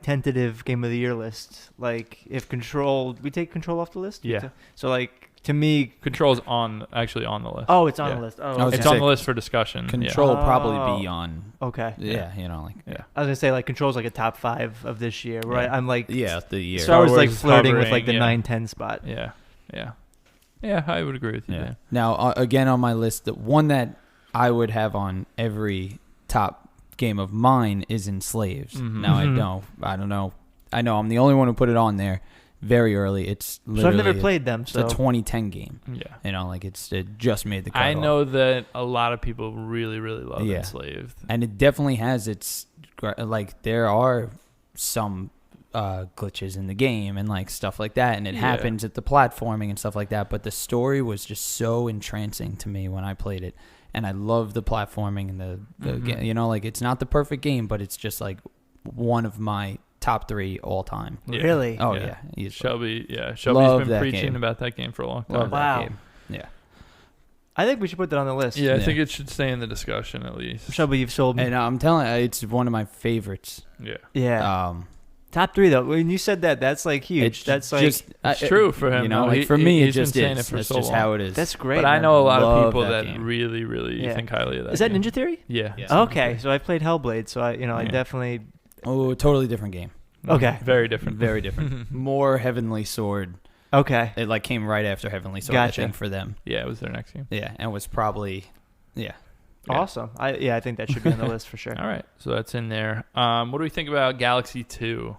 tentative game of the year list. Like, if Control, we take Control off the list? Yeah. So, like, to me, Control's actually on the list. oh, it's on Yeah. the list. I Oh, was It's gonna on say, the list for discussion. Control will Oh. probably be on. okay. Yeah, you know, like Yeah. I was gonna say, like, Control's like a top 5 of this year, right? Yeah. I'm like, the year. Star Wars is like Wars is flirting with hovering, like the yeah. 9-10 spot. Yeah. Yeah. Yeah, I would agree with you Yeah. there. Now, again, on my list, the one that I would have on every top game of mine is Enslaved. Mhm. Now, I Mhm. don't know. I know I'm the only one who put it on there very early. It's So I've literally never played them. it's So a 2010 game. Yeah. You know, like it just made the cut. I know that a lot of people really, really love Yeah. Enslaved. And it definitely has its like there are some glitches in the game and like stuff like that, and it Yeah. happens at the platforming and stuff like that, but the story was just so entrancing to me when I played it, and I love the platforming and the Mhm. you know, like it's not the perfect game, but it's just like one of my top 3 all time. Yeah. Really? Oh Yeah. yeah, easily. Shelby's Love been that preaching game. about that game for a long time. Love that Wow. game. Yeah. I think we should put that on the list. Yeah, I Yeah. think it should stay in the discussion at least. Shelby, you've sold me. And I'm telling you, it's one of my favorites. Yeah. Yeah. Top 3 though. When you said that, that's like huge. It's That's like just It's true for him, You know, though. like He- for me, it he's been just saying is. it for That's so just long. how it is. that's great. But I man. know a lot Love of people that that game. really, really Yeah. think highly of that. Is that game. Ninja Theory? Yeah. Yeah. Okay, so I played Hellblade, so I Yeah. definitely. Oh, totally different game. Okay. Very different. Very different. More Heavenly Sword. Okay. It like came right after Heavenly Sword, Gotcha. I think, for them. Yeah, it was their next game. Yeah, and was probably, yeah. Yeah. Awesome. I think that should be on the list for sure. All right, so that's in there. What do we think about Galaxy 2?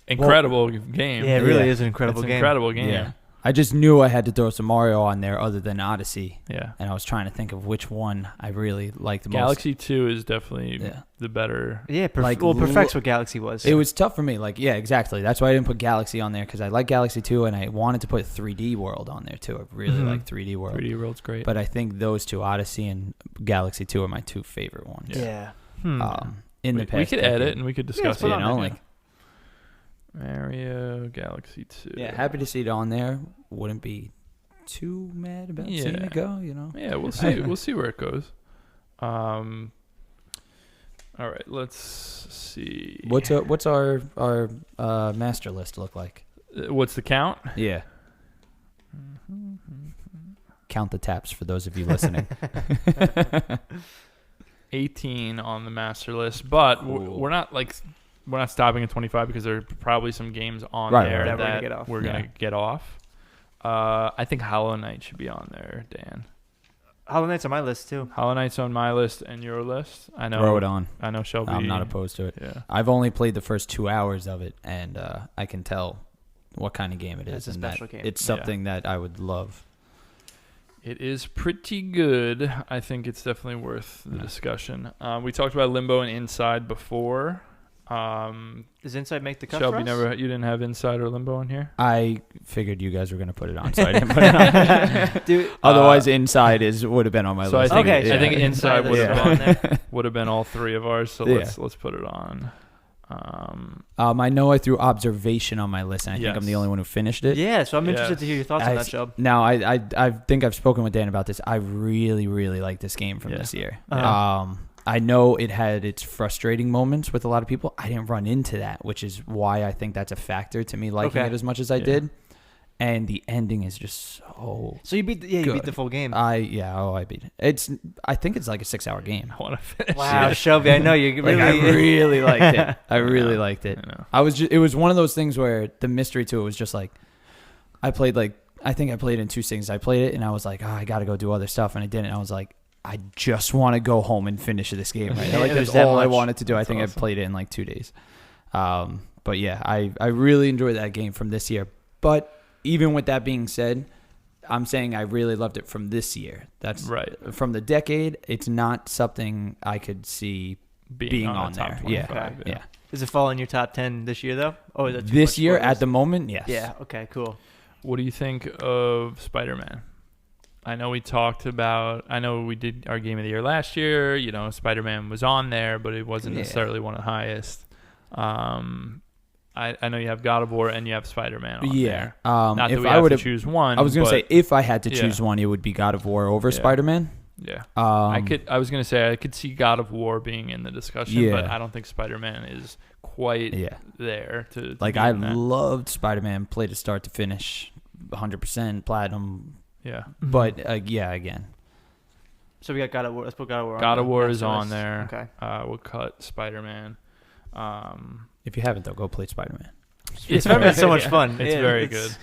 Incredible game. Yeah, it really Yeah. is an incredible It's an game. incredible game. Yeah. I just knew I had to throw some Mario on there other than Odyssey, Yeah. and I was trying to think of which one I really liked the Galaxy 2 is definitely most. Yeah. the better. Yeah, Like, perfects what Galaxy was. It was tough for me. Like, yeah, exactly. That's why I didn't put Galaxy on there, because I like Galaxy 2, and I wanted to put 3D World on there, too. I really Mhm. like 3D World. 3D World's great. But I think those two, Odyssey and Galaxy 2, are my 2 favorite ones. Yeah. In we, the past we could decade. edit and we could let's discuss put it. it You on know, there. like, Mario Galaxy 2. yeah, happy to see it on there. Wouldn't be too mad about seeing Yeah. it go, you know? Yeah, we'll see. We'll see where it goes. All right, let's see. What's our master list look like? What's the count? Yeah. Count the taps for those of you listening. 18 on the master list, but Cool. we're not stopping at 25 because there are probably some games on Right, there right. That we're gonna that get off. we're gonna Yeah. get off. I think Hollow Knight should be on there, Dan. Hollow Knight's on my list too. Hollow Knight's on my list and your list. I know. Throw it on. I know Shelby. I'm not opposed to it. Yeah. I've only played the first 2 hours of it, and I can tell what kind of game it is. It's a and that special game. It's Yeah. something that I would love. It is pretty good. I think it's definitely worth the discussion. We talked about Limbo and Inside before. Does Inside make the cut Shelby, for us? you didn't have Inside or Limbo in here? I figured you guys were going to put it on, so I didn't put it on. Dude, Otherwise, Inside would have been on my So list. I think, Okay, I think yeah. Inside would Yeah. have been all three of ours, so Yeah. let's put it on. I know I threw Observation on my list, and I think I'm the Yes. only one who finished it. Yeah, so I'm interested to hear your thoughts on that, Shelb. Now, I think I've spoken with Dan about this. I really, really like this game from Yeah. this year. Uh-huh. I know it had its frustrating moments with a lot of people. I didn't run into that, which is why I think that's a factor to me liking Okay. it as much as I Yeah. did. And the ending is just so. So you beat you Good. beat the full game. I beat it. I think it's like a 6-hour game. I want to finish Wow, it. Shelby, I know you Like, really. I really liked it. I really know. liked it. I know. It was one of those things where the mystery to it was just like, I think I played in two things. I played it and I was like, I got to go do other stuff. And I didn't. I was like, I just want to go home and finish this game right now. Like, It that's was that all I much. wanted to do. That's I think awesome. I played it in like 2 days. But yeah, I really enjoyed that game from this year. But even with that being said, I'm saying I really loved it from this year. That's Right. from the decade. It's not something I could see being on the top there. 25, Yeah. Does it fall in your top 10 this year, though? Oh, is that too This much year, spoilers? at the moment, yes. Yeah, okay, cool. What do you think of Spider-Man? I know we did our game of the year last year. You know, Spider-Man was on there, but it wasn't Yeah. necessarily one of the highest. I know you have God of War and you have Spider-Man on Yeah. there. Not that If we I have would to have, choose one. I was gonna but say if I had to Yeah. choose one, it would be God of War over Yeah. Spider-Man. yeah. I I was gonna say I could see God of War being in the discussion, but Yeah. I don't think Spider-Man is quite Yeah. there to Like be I in that. loved Spider-Man, played it start to finish, 100% platinum. Yeah. But yeah, again, So we got God of War. Let's put God of War on. God of the War master is on list. there. Okay. We'll cut Spider-Man. if you haven't though, go play Spider-Man. Spider-Man's so much fun. It's Yeah, very good.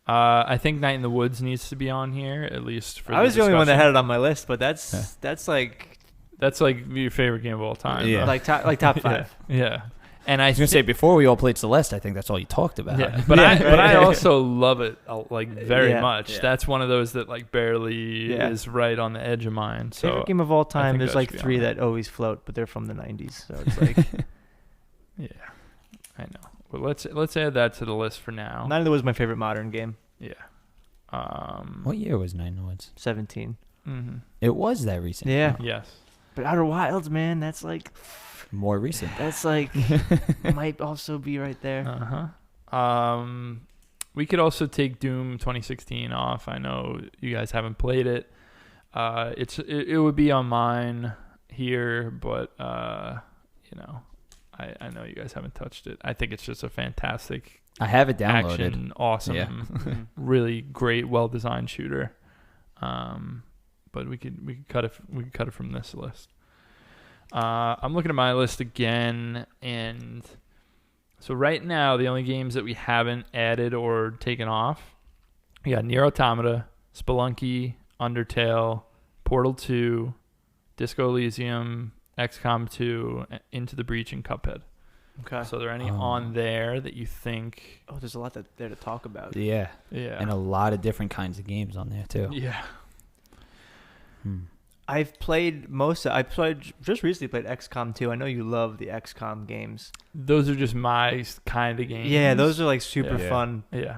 I think Night in the Woods needs to be on here at least for. I was the only one that discussion. had it on my list, but that's like That's like your favorite game of all time. Yeah. like top 5. Yeah. And I was gonna say before we all played Celeste, I think that's all you talked about. Yeah, but I right. also love it like very Yeah. much. Yeah. That's one of those that like barely Yeah. is right on the edge of mine. So Favorite game of all time. think There's that like should be 3 on there. that always float, but they're from the 90s. So it's like yeah, I know. But let's add that to the list for now. None of that was my favorite modern game. Yeah. What year was Nine in the Woods? 17. Mhm. It was that recent. Yeah. Yes. But Outer Wilds, man, that's like More recent. might also be right there. We could also take Doom 2016 off. I know you guys haven't played it. It would be on mine here, but you know, I know you guys haven't touched it. I think it's just a fantastic I have it downloaded. action, awesome, Yeah. really great, well designed shooter. But we could cut it from this list. I'm looking at my list again, and so right now the only games that we haven't added or taken off, we got Nier Automata, Spelunky, Undertale, Portal 2, Disco Elysium, XCOM 2, Into the Breach, and Cuphead. Okay. So are there any on there that you think? Oh, there's a lot there to talk about. Yeah. Yeah. And a lot of different kinds of games on there too. Yeah. I've played just recently played XCOM 2. I know you love the XCOM games. Those are just my kind of games. Yeah, those are like super Yeah. fun. Yeah.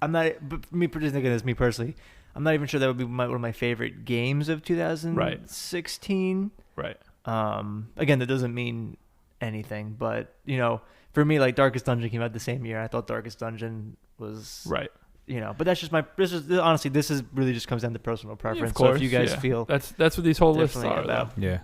I'm not, but for me, just thinking as me personally, I'm not even sure that would be one of my favorite games of 2016. Right. Again, that doesn't mean anything, but you know, for me, like Darkest Dungeon came out the same year. I thought Darkest Dungeon was Right. You know, but that's just honestly, this is really just comes down to personal preference. Yeah, of course. So if you guys yeah. feel that's what these whole lists differently are. about- Though. Yeah.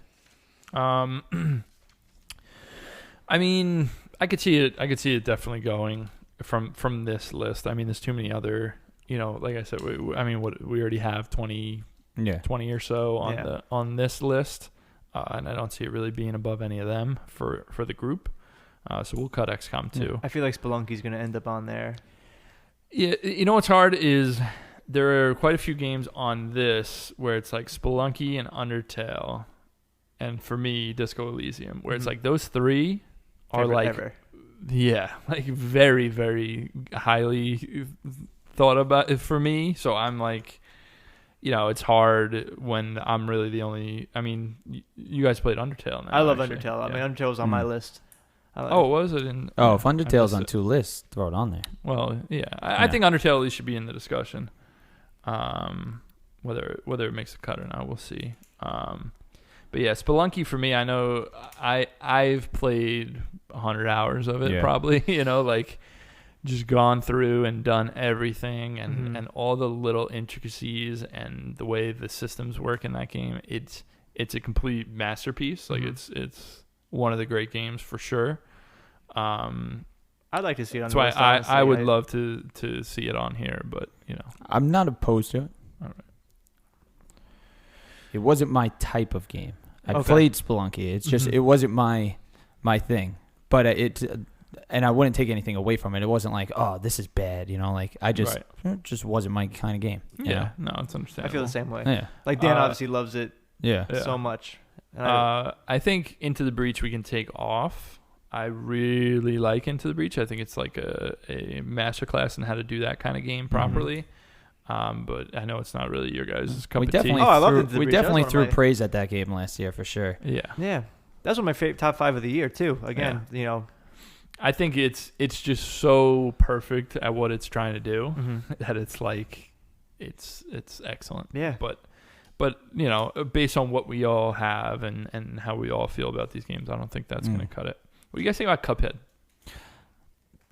I mean, I could see it definitely going from this list. I mean, there's too many other, you know, like I said, we already have 20 Yeah. or so on Yeah. on this list, and I don't see it really being above any of them for the group. So we'll cut XCOM 2. I feel like Spelunky's going to end up on there. Yeah, you know what's hard is there are quite a few games on this where it's like Spelunky and Undertale, and for me, Disco Elysium, where it's Mhm. like those three are Favorite like ever. yeah, like very, very highly thought about it for me. So I'm like, it's hard when I'm really the only. I mean, you guys played Undertale now. I love actually. Undertale. I Yeah. mean, Undertale was on my list. Oh, was it? In, Oh, if I Undertale's missed on it. 2 lists, throw it on there. Well, yeah. I think Undertale at least should be in the discussion. Whether it makes a cut or not, we'll see. But yeah, Spelunky for me, I know I've played 100 hours of it Yeah. probably. Like just gone through and done everything Mhm. and all the little intricacies and the way the systems work in that game. It's a complete masterpiece. Like Mhm. it's one of the great games for sure. I'd like to see it on That's the why list, I honestly. would love to see it on here, but I'm not opposed to it. All right. It wasn't my type of game. I Okay. played Spelunky. It's just Mhm. it wasn't my thing. But and I wouldn't take anything away from it. It wasn't like, oh, this is bad. Like I just Right. it just wasn't my kind of game. you Yeah, know? no, it's I understandable. feel the same way. Yeah. Like Dan Uh, obviously loves it Yeah. Yeah. so much. And I think Into the Breach we can take off. I really like Into the Breach. I think it's like a masterclass in how to do that kind of game properly. But I know it's not really your guys' cup We of tea. definitely Oh, I love threw, Into the we Breach. That was definitely one of threw my- praise at that game last year for sure. Yeah. yeah, that's one of my top 5 of the year too. Again, I think it's just so perfect at what it's trying to do mhm. that it's like it's excellent. Yeah. But based on what we all have and how we all feel about these games, I don't think that's going to cut it. What do you guys think about Cuphead?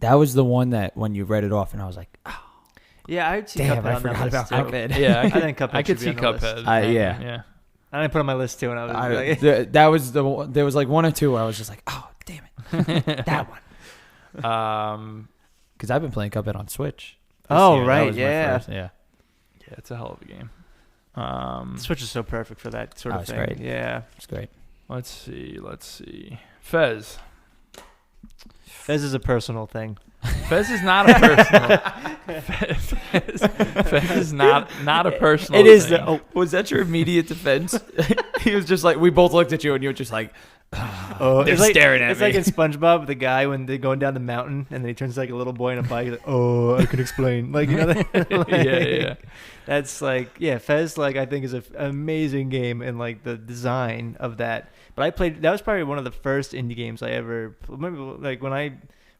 That was the one that when you read it off, and I was like, oh, Yeah, I'd see damn, Cuphead I on that forgot list about too. Cuphead. Yeah, I think Cuphead I could should see be on the list. Cuphead. Yeah. Yeah. I didn't put it on my list too, and I was like, that was there was like 1 or 2 where I was just like, oh, damn it, that one. Because I've been playing Cuphead on Switch. this Oh, year. That right, was my yeah. first- yeah. Yeah, it's a hell of a game. Switch is so perfect for that sort of it's thing. great. Yeah, It's great. Let's see. Fez. this is a personal thing. Fez is not a personal. Fez is not a personal. It is. thing. Was that your immediate defense? He was just like, we both looked at you, and you were just like, Oh, they're it's like, staring at it's me. like in SpongeBob, the guy when they're going down the mountain and then he turns like a little boy in a bike. He's like, oh, I can explain. Like, Yeah. That's like, Fez, like, I think is an amazing game and like the design of that. But that was probably one of the first indie games I ever remember. Like when I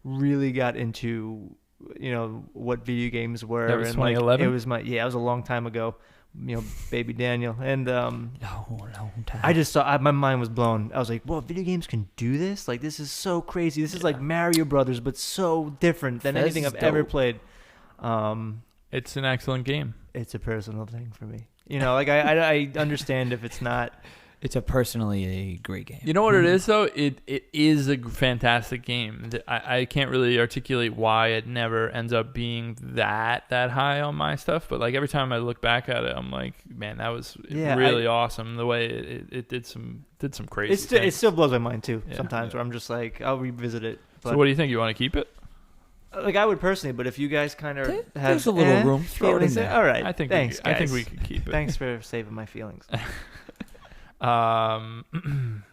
really got into, what video games were. That was and like 2011? it was it was a long time ago. Baby Daniel and long time. I just saw my mind was blown. I was like, "Whoa, video games can do this! Like, this is so crazy. This is like Mario Brothers, but so different than Fez anything is I've ever dope. played." It's an excellent game. It's a personal thing for me. Like I understand if it's not. It's personally a great game. You know what it is though? It is a fantastic game. I can't really articulate why it never ends up being that high on my stuff. But like every time I look back at it, I'm like, man, that was really awesome. The way it did some crazy. It things. still blows my mind too. Yeah, Sometimes yeah. where I'm just like, I'll revisit it. But, So what do you think? You want to keep it? like I would personally, but if you guys kind of have There's a little room. Throw it in there. All right. I think Thanks, I think guys. we could keep it. Thanks for saving my feelings. Um, I'm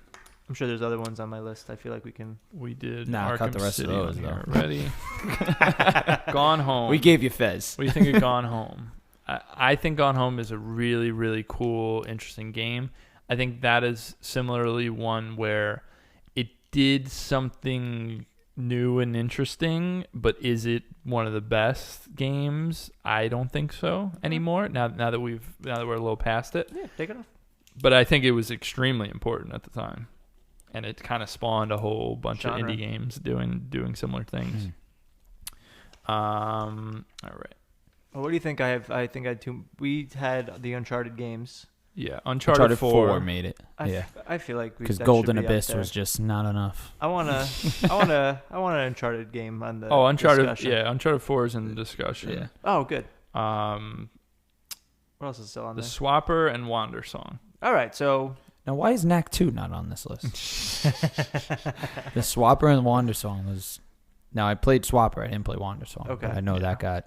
sure there's other ones on my list. I feel like we can. we did. Nah, Arkham cut the rest of City those, on here though. already. Gone Home. We gave you Fez. What do you think of Gone Home? I think Gone Home is a really, really cool, interesting game. I think that is similarly one where it did something new and interesting, but is it one of the best games? I don't think so anymore. Now that we're a little past it. Yeah, take it off. But I think it was extremely important at the time, and it kind of spawned a whole bunch Genre. of indie games doing similar things. All right. Well, what do you think? I think I had two. We had the Uncharted games. Yeah, Uncharted Uncharted 4. made it. I feel like Because that Golden should be up Abyss there. was just not enough. I want an Uncharted game on the. Oh, Uncharted. discussion. Yeah, Uncharted 4 is in the discussion. Yeah. Oh, good. Um, What else is still on the there? Swapper and Wander Song. All right, so Now, why is Knack 2 not on this list? The Swapper and Wander Song was... Now, I played Swapper. I didn't play Wander Song. Okay. But I know that got...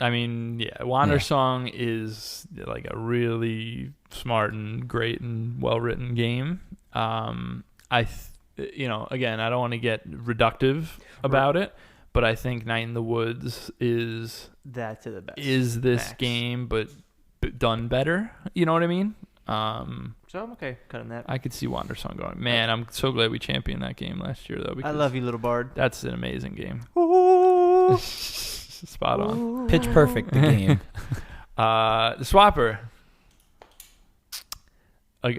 I mean, yeah, Wander Yeah. Song is like a really smart and great and well-written game. Again, I don't want to get reductive about it, but I think Night in the Woods is that to the best. this Max. game, but done better. You know what I mean? So I'm okay cutting that. I could see Wandersong going. Man, I'm so glad we championed that game last year, though. I Because love you, little bard. That's an amazing game. Ooh. Spot on. Pitch perfect, the game. The Swapper.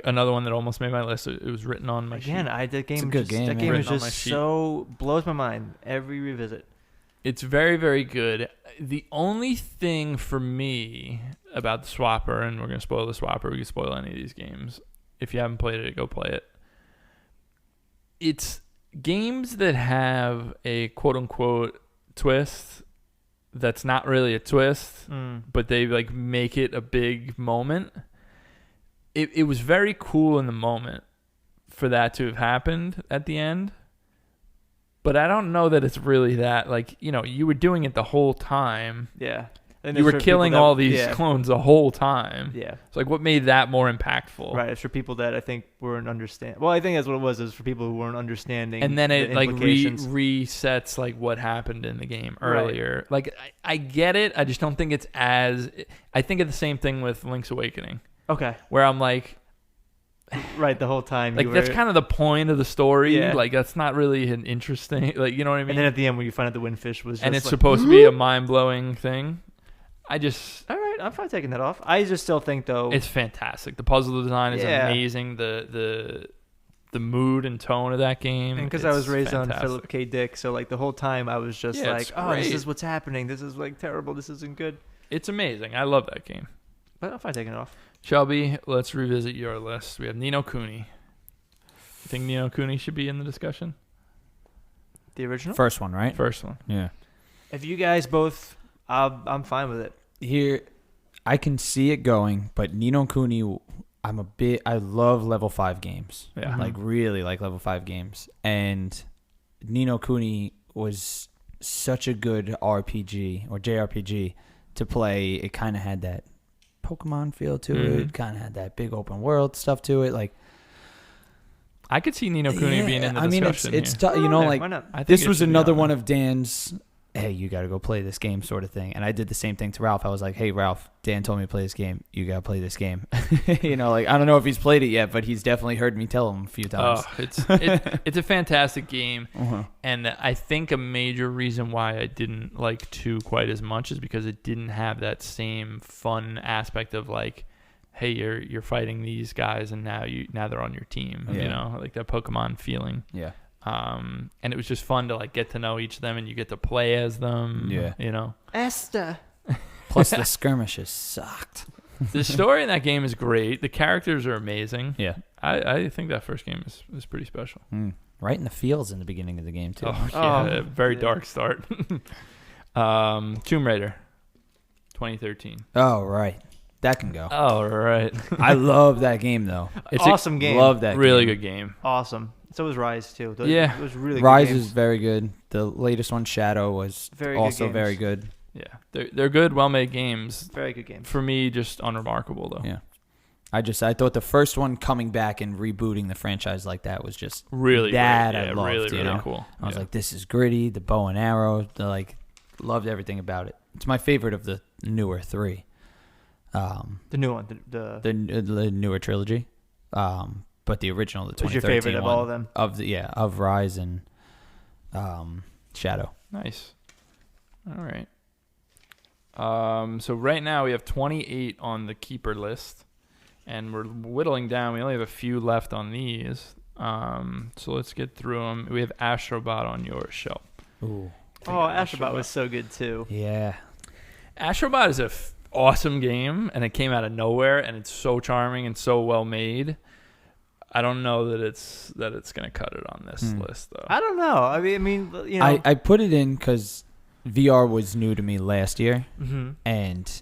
Another one that almost made my list. It was written on my Again, sheet. that game. It's a good game, That man. game is Written on my just sheet. so blows my mind every revisit. It's very, very good. The only thing for me about the Swapper, and we're going to spoil the Swapper, we can spoil any of these games. If you haven't played it, go play it. It's games that have a quote-unquote twist that's not really a twist, but they like make it a big moment. It was very cool in the moment for that to have happened at the end. But I don't know that it's really that, like, you know, you were doing it the whole time. Yeah. And You were there's for killing people that- all these yeah. clones the whole time. Yeah. It's like, what made that more impactful? Right. It's for people that I think weren't understand. Well, I think that's what it was. Is for people who weren't understanding. And then it the like implications. resets like what happened in the game Right. earlier. Like I get it. I just don't think it's as. I think of the same thing with Link's Awakening, Okay. where I'm like Right. The whole time. like you that's were, kind of the point of the story. Yeah. Like that's not really an interesting. Like, you know what I mean? And then at the end, when you find out the windfish was, just And it's like, supposed to be a mind blowing thing. I just. all right, I'm fine taking that off. I just still think though. It's fantastic. The puzzle design is Yeah. amazing. The mood and tone of that game. and because I was it's raised fantastic. on Philip K. Dick, so like the whole time I was just Yeah, like, it's oh, this great. is what's happening. This is like terrible. This isn't good. It's amazing. I love that game. But I'm fine taking it off. Shelby, let's revisit your list. We have Ni no Kuni. You think Ni no Kuni should be in the discussion? The original. First one, right? First one. Yeah. If you guys both, I'm fine with it. Here, I can see it going, but Ni no Kuni, I love level 5 games. Yeah. Mhm. Like, really like level 5 games. And Ni no Kuni was such a good RPG or JRPG to play. It kind of had that Pokemon feel to Mhm. it. Kind of had that big open world stuff to it. Like, I could see Ni no Kuni being in the I mean, discussion. it's here. you know, Yeah, like, why not? I think this it was should be another on one there. of Dan's, hey, you got to go play this game sort of thing. And I did the same thing to Ralph. I was like, hey, Ralph, Dan told me to play this game. You got to play this game. You know, like, I don't know if he's played it yet, but he's definitely heard me tell him a few times. Oh, it's a fantastic game. Uh-huh. And I think a major reason why I didn't like 2 quite as much is because it didn't have that same fun aspect of like, hey, you're fighting these guys and now they're on your team. Yeah. You know, like that Pokemon feeling. Yeah. And it was just fun to like get to know each of them and you get to play as them. Yeah. You know, Esther. Plus, the skirmishes sucked. the story in that game is great. The characters are amazing. Yeah. I think that first game is pretty special. Right in the fields in the beginning of the game, too. Oh, yeah. Very yeah. dark start. Tomb Raider, 2013. Oh, right. That can go. Oh, right. I love that game, though. It's Awesome game. Love that really game. good game. Awesome. So was Rise too. Those, Yeah. it was really Rise good is games. very good. The latest one, Shadow, was Very good also games. very good. Yeah, they're good, well-made games. Very good games. For me, just unremarkable though. Yeah. I thought the first one coming back and rebooting the franchise like that was just Really that great. I Yeah, loved, really, you really know? cool. I was Yeah. like, this is gritty, the bow and arrow, loved everything about it. It's my favorite of the newer 3. The new one. The newer trilogy. But the original, the Who's 2013 your favorite of one, all of them? of Rise and Shadow. Nice. All right. So right now we have 28 on the keeper list, and we're whittling down. We only have a few left on these. So let's get through them. We have Astrobot on your shelf. Ooh. Oh, Astrobot was so good too. Yeah. Astrobot is a awesome game, and it came out of nowhere, and it's so charming and so well made. I don't know that it's gonna cut it on this list though. I don't know. I mean, you know. I put it in because VR was new to me last year, Mm-hmm. and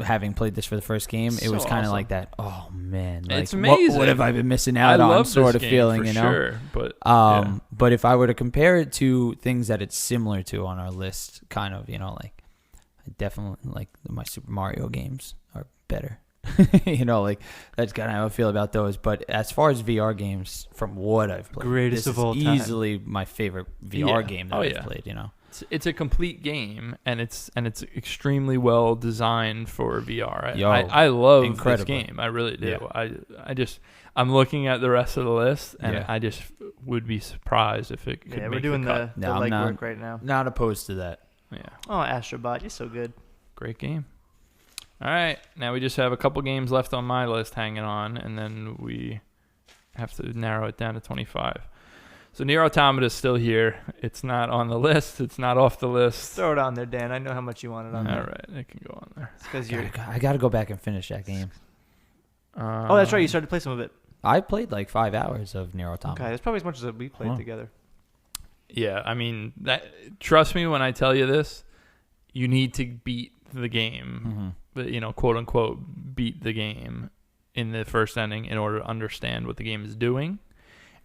having played this for the first game, it So was kind of awesome. like that. Oh man, like, It's amazing. What have I been missing I out on? love Sort this of game feeling, for you know. sure, but yeah. But if I were to compare it to things that it's similar to on our list, kind of, you know, like I definitely like my Super Mario games are better. You know, like that's kind of how I feel about those. But as far as VR games, from what I've played, Greatest this of all is time. easily my favorite VR Yeah. game that Oh, I've yeah. played. You know, it's a complete game, and it's extremely well designed for VR. I love incredibly. this game. I really do. Yeah. I'm looking at the rest of the list, and Yeah. I just would be surprised if it could Yeah, make we're doing the cut. the No, I'm not. legwork right now. Not opposed to that. Yeah, Oh, Astrobot, you're so good. great game. All right, now we just have a couple games left on my list hanging on, and then we have to narrow it down to 25. So Nier Automata is still here. It's not on the list. It's not off the list. Throw it on there, Dan. I know how much you want it on All there. right, it can go on there. It's because you're. I gotta go back and finish that game. Oh, that's right. You started to play some of it. I played like 5 hours of Nier Automata. Okay, that's probably as much as we played Huh. together. Yeah, I mean, trust me when I tell you this. You need to beat the game, Mm-hmm. but quote unquote, beat the game in the first ending in order to understand what the game is doing.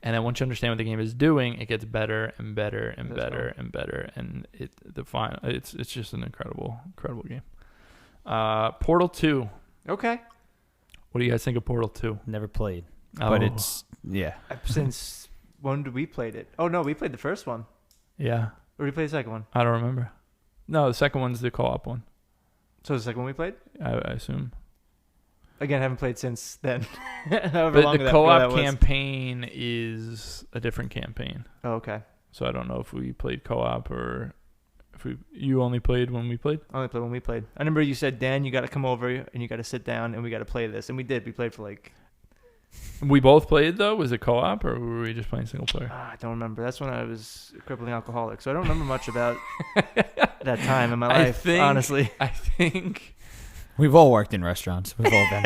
And then once you understand what the game is doing, it gets better and better and That's better and better, and it's just an incredible game. Portal 2. Okay. What do you guys think of Portal 2? Never played, Oh, but it's Since when did we played it? Oh no, we played the first one. yeah. Or did we play the second one? I don't remember. No, the second one's the co-op one. So the second one we played. I assume. Again, haven't played since then. However But long the that co-op was. campaign is a different campaign. Oh, okay. So I don't know if we played co-op or if you only played when we played. I only played when we played. I remember you said, Dan, you got to come over and you got to sit down and we got to play this, and we did. We played for like. We both played though. Was it co-op or were we just playing single player? I don't remember. That's when I was a crippling alcoholic, so I don't remember much about that time in my I life. think- Honestly, I think we've all worked in restaurants. We've all been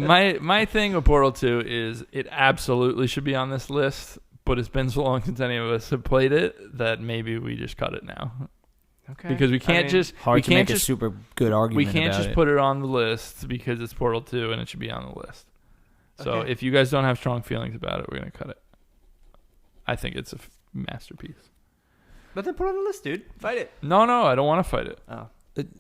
there. my thing with Portal 2 is it absolutely should be on this list, but it's been so long since any of us have played it that maybe we just cut it now okay. because we can't just Hard we to can't make just a super good argument. we can't about just it. put it on the list because it's Portal 2 and it should be on the list. So Okay. if you guys don't have strong feelings about it, we're gonna cut it. I think it's a masterpiece. But then put it on the list, dude. Fight it. No, I don't want to fight it. Oh.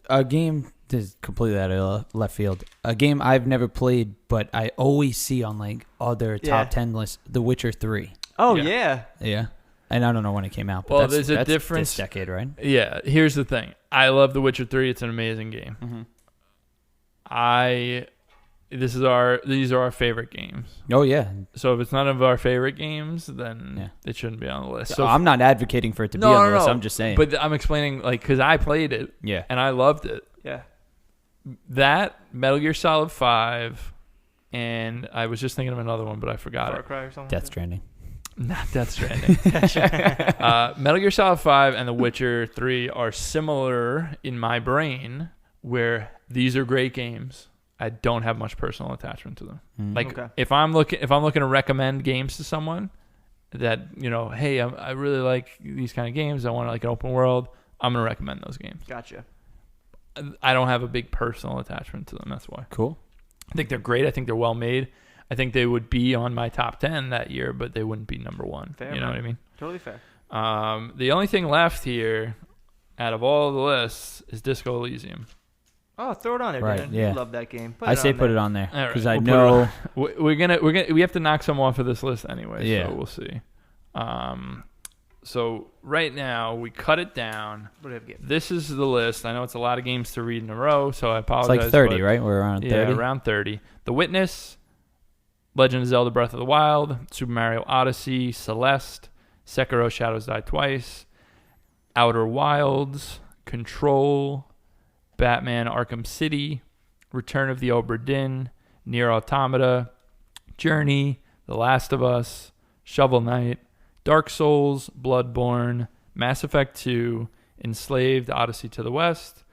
A game this is completely out of left field. A game I've never played, but I always see on like other Yeah. top 10 lists. The Witcher 3. Oh Yeah. yeah. Yeah, and I don't know when it came out. But Well, that's, there's a that's difference- this decade, right? Yeah, here's the thing. I love The Witcher 3. It's an amazing game. Mm-hmm. These are our favorite games. Oh yeah. So if it's none of our favorite games, then Yeah. it shouldn't be on the list. So So I'm not advocating for it to be No, on the no, list. no. I'm just saying. but I'm explaining because I played it yeah. and I loved it. Yeah. That Metal Gear Solid 5, and I was just thinking of another one, but I forgot Far it. Cry or something. Death Stranding. Not Death Stranding. Metal Gear Solid 5 and The Witcher 3 are similar in my brain, where these are great games. I don't have much personal attachment to them. Mm. Like Okay. if I'm looking to recommend games to someone that hey, I really like these kind of games. I want like an open world. I'm gonna recommend those games. Gotcha. I don't have a big personal attachment to them. That's why. Cool. I think they're great. I think they're well made. I think they would be on my top 10 that year, but they wouldn't be number one. Fair, you know man. what I mean? Totally fair. The only thing left here, out of all the lists, is Disco Elysium. Oh, throw it on there, Right, Dan. yeah. You love that game. I say put it on there All right, because I we'll know. We have to knock some off of this list anyway. Yeah. So we'll see. So right now we cut it down. What do you have? This is the list. I know it's a lot of games to read in a row, so I It's apologize. like 30, but- right? We're around 30. Yeah, around 30. The Witness, Legend of Zelda Breath of the Wild, Super Mario Odyssey, Celeste, Sekiro Shadows Die Twice, Outer Wilds, Control, Batman Arkham City, Return of the Obra Dinn, Nier Automata, Journey, The Last of Us, Shovel Knight, Dark Souls, Bloodborne, Mass Effect 2, Enslaved Odyssey to the West,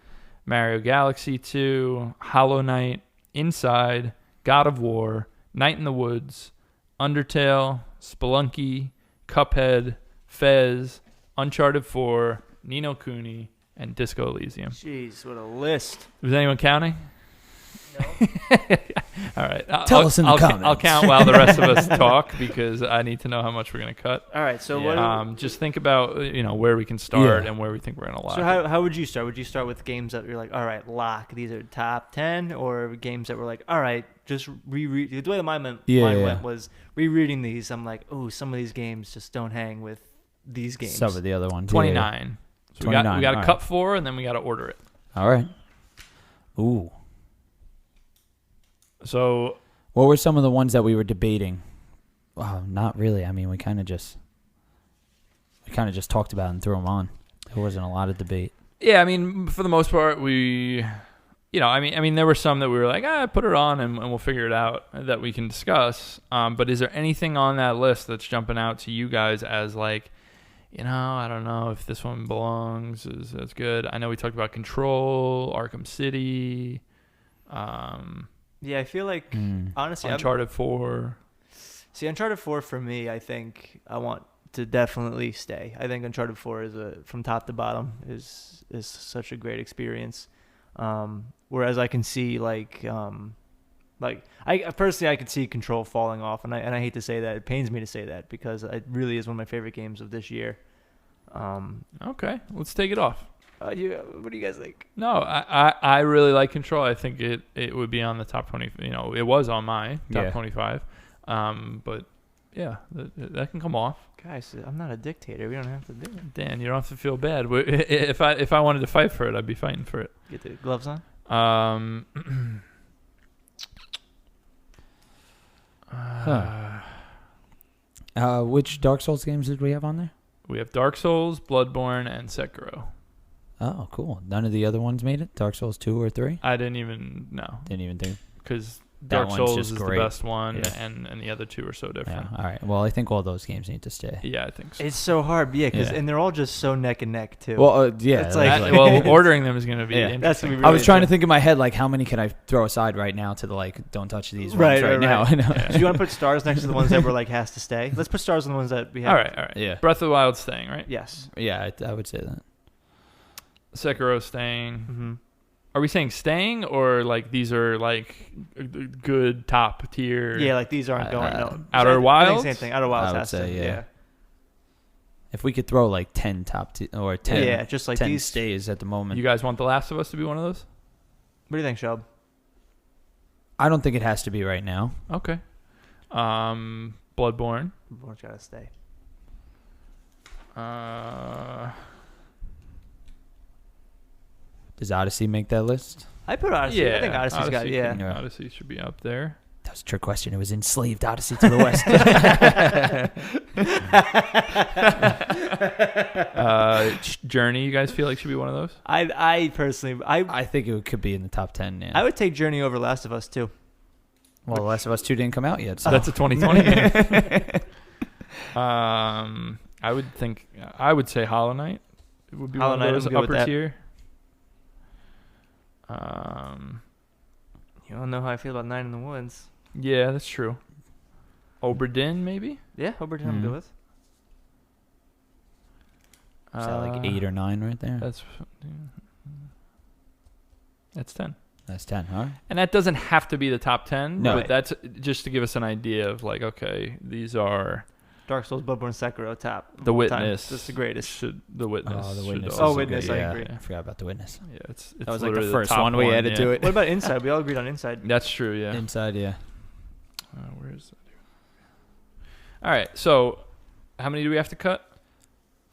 Mario Galaxy 2, Hollow Knight, Inside, God of War, Night in the Woods, Undertale, Spelunky, Cuphead, Fez, Uncharted 4, Ni no Kuni, and Disco Elysium. Jeez, what a list. Was anyone counting? No. All right. Tell us in the I'll comments. count while the rest of us talk because I need to know how much we're going to cut. All right. So Yeah. what? Just think about where we can start Yeah. and where we think we're going to lock So it. how would you start? Would you start with games that you're like, all right, lock, these are top 10, or games that were like, all right, just reread? The way my mind Yeah. went was rereading these. I'm like, oh, some of these games just don't hang with these games. Some of the other ones. 29. So we got 29, to all cut right. 4, and then we got to order it. All right. Ooh. So What were some of the ones that we were debating? Wow, not really. I mean, we kind of just talked about it and threw them on. There wasn't a lot of debate. yeah, I mean, for the most part, we, I mean, there were some that we were like, put it on and we'll figure it out that we can discuss. But is there anything on that list that's jumping out to you guys as like, I don't know if this one belongs. That's good. I know we talked about Control, Arkham City, Yeah, I feel like honestly, Uncharted 4. See, Uncharted 4 for me, I think I want to definitely stay. I think Uncharted 4 is from top to bottom is such a great experience. Whereas I can see like I personally I could see Control falling off, and I hate to say that. It pains me to say that because it really is one of my favorite games of this year. Okay, let's take it off. What do you guys think? No, I really like Control. I think it would be on the top 20. It was on my top 25. But yeah, that can come off. Guys, I'm not a dictator. We don't have to do it. Dan, you don't have to feel bad. If I wanted to fight for it, I'd be fighting for it. Get the gloves on. Which Dark Souls games did we have on there? We have Dark Souls, Bloodborne, and Sekiro. Oh, cool. None of the other ones made it? Dark Souls 2 or 3? I didn't even know Didn't even think. because That Dark one's Souls just is great. the best one, Yeah. and the other two are so Yeah. different. All right. Well, I think all those games need to stay. Yeah, I think so. It's so hard, Yeah. and they're all just so neck and neck too. Well, yeah. It's like- like- Well, ordering them is going to be Yeah. interesting. That's gonna be I was really trying to interesting. think in my head, like, how many can I throw aside right now to the, like, don't touch these Right, ones right, right, now? right. You know? Yeah. Do you want to put stars next to the ones that were like has to stay? Let's put stars on the ones that we have. All right. Yeah. Breath of the Wild staying, right? Yes. Yeah, I would say that. Sekiro staying. Mm-hmm. Are we saying staying or like these are like good top tier? Yeah, like these aren't going. No. Outer I think Wilds? same thing. Outer Wilds I would has say, to. yeah. Yeah. If we could throw, like, 10 or 10, Yeah, just like 10 these. stays at the moment. You guys want The Last of Us to be one of those? What do you think, Shub? I don't think it has to be right now. Okay. Bloodborne. Born's gotta stay. Does Odyssey make that list? I put Odyssey. Yeah, I think Odyssey's got. Yeah. Yeah. Odyssey should be up there. That was a trick question. It was enslaved Odyssey to the west. Journey, you guys feel like should be one of those? I personally, I think it could be in the top 10. Yeah. I would take Journey over Last of Us too. Well, The Last of Us 2 didn't come out yet. So. That's a 2020 game. I would say Hollow Knight. It would be Hollow one Knight, of those I'm good with upper that. tier. You don't know how I feel about Nine in the Woods. Yeah, that's true. Oberdin, maybe. Yeah, Oberton I'm good Mhm. with. Is that like 8 or 9 right there? That's 10. That's 10, all right. And that doesn't have to be the top 10, No. but that's just to give us an idea of like, okay, these are Dark Souls, Bloodborne, Sekiro, top. The of all time. Witness. This is the greatest. should The Witness. Oh, The should Witness. also Oh, is Witness, good, I yeah. agree. I forgot about The Witness. Yeah, it's That was like the literally first top one we added yeah. to it. What about Inside? We all agreed on Inside. That's true, yeah. Inside, yeah. Where is that? All right, so how many do we have to cut?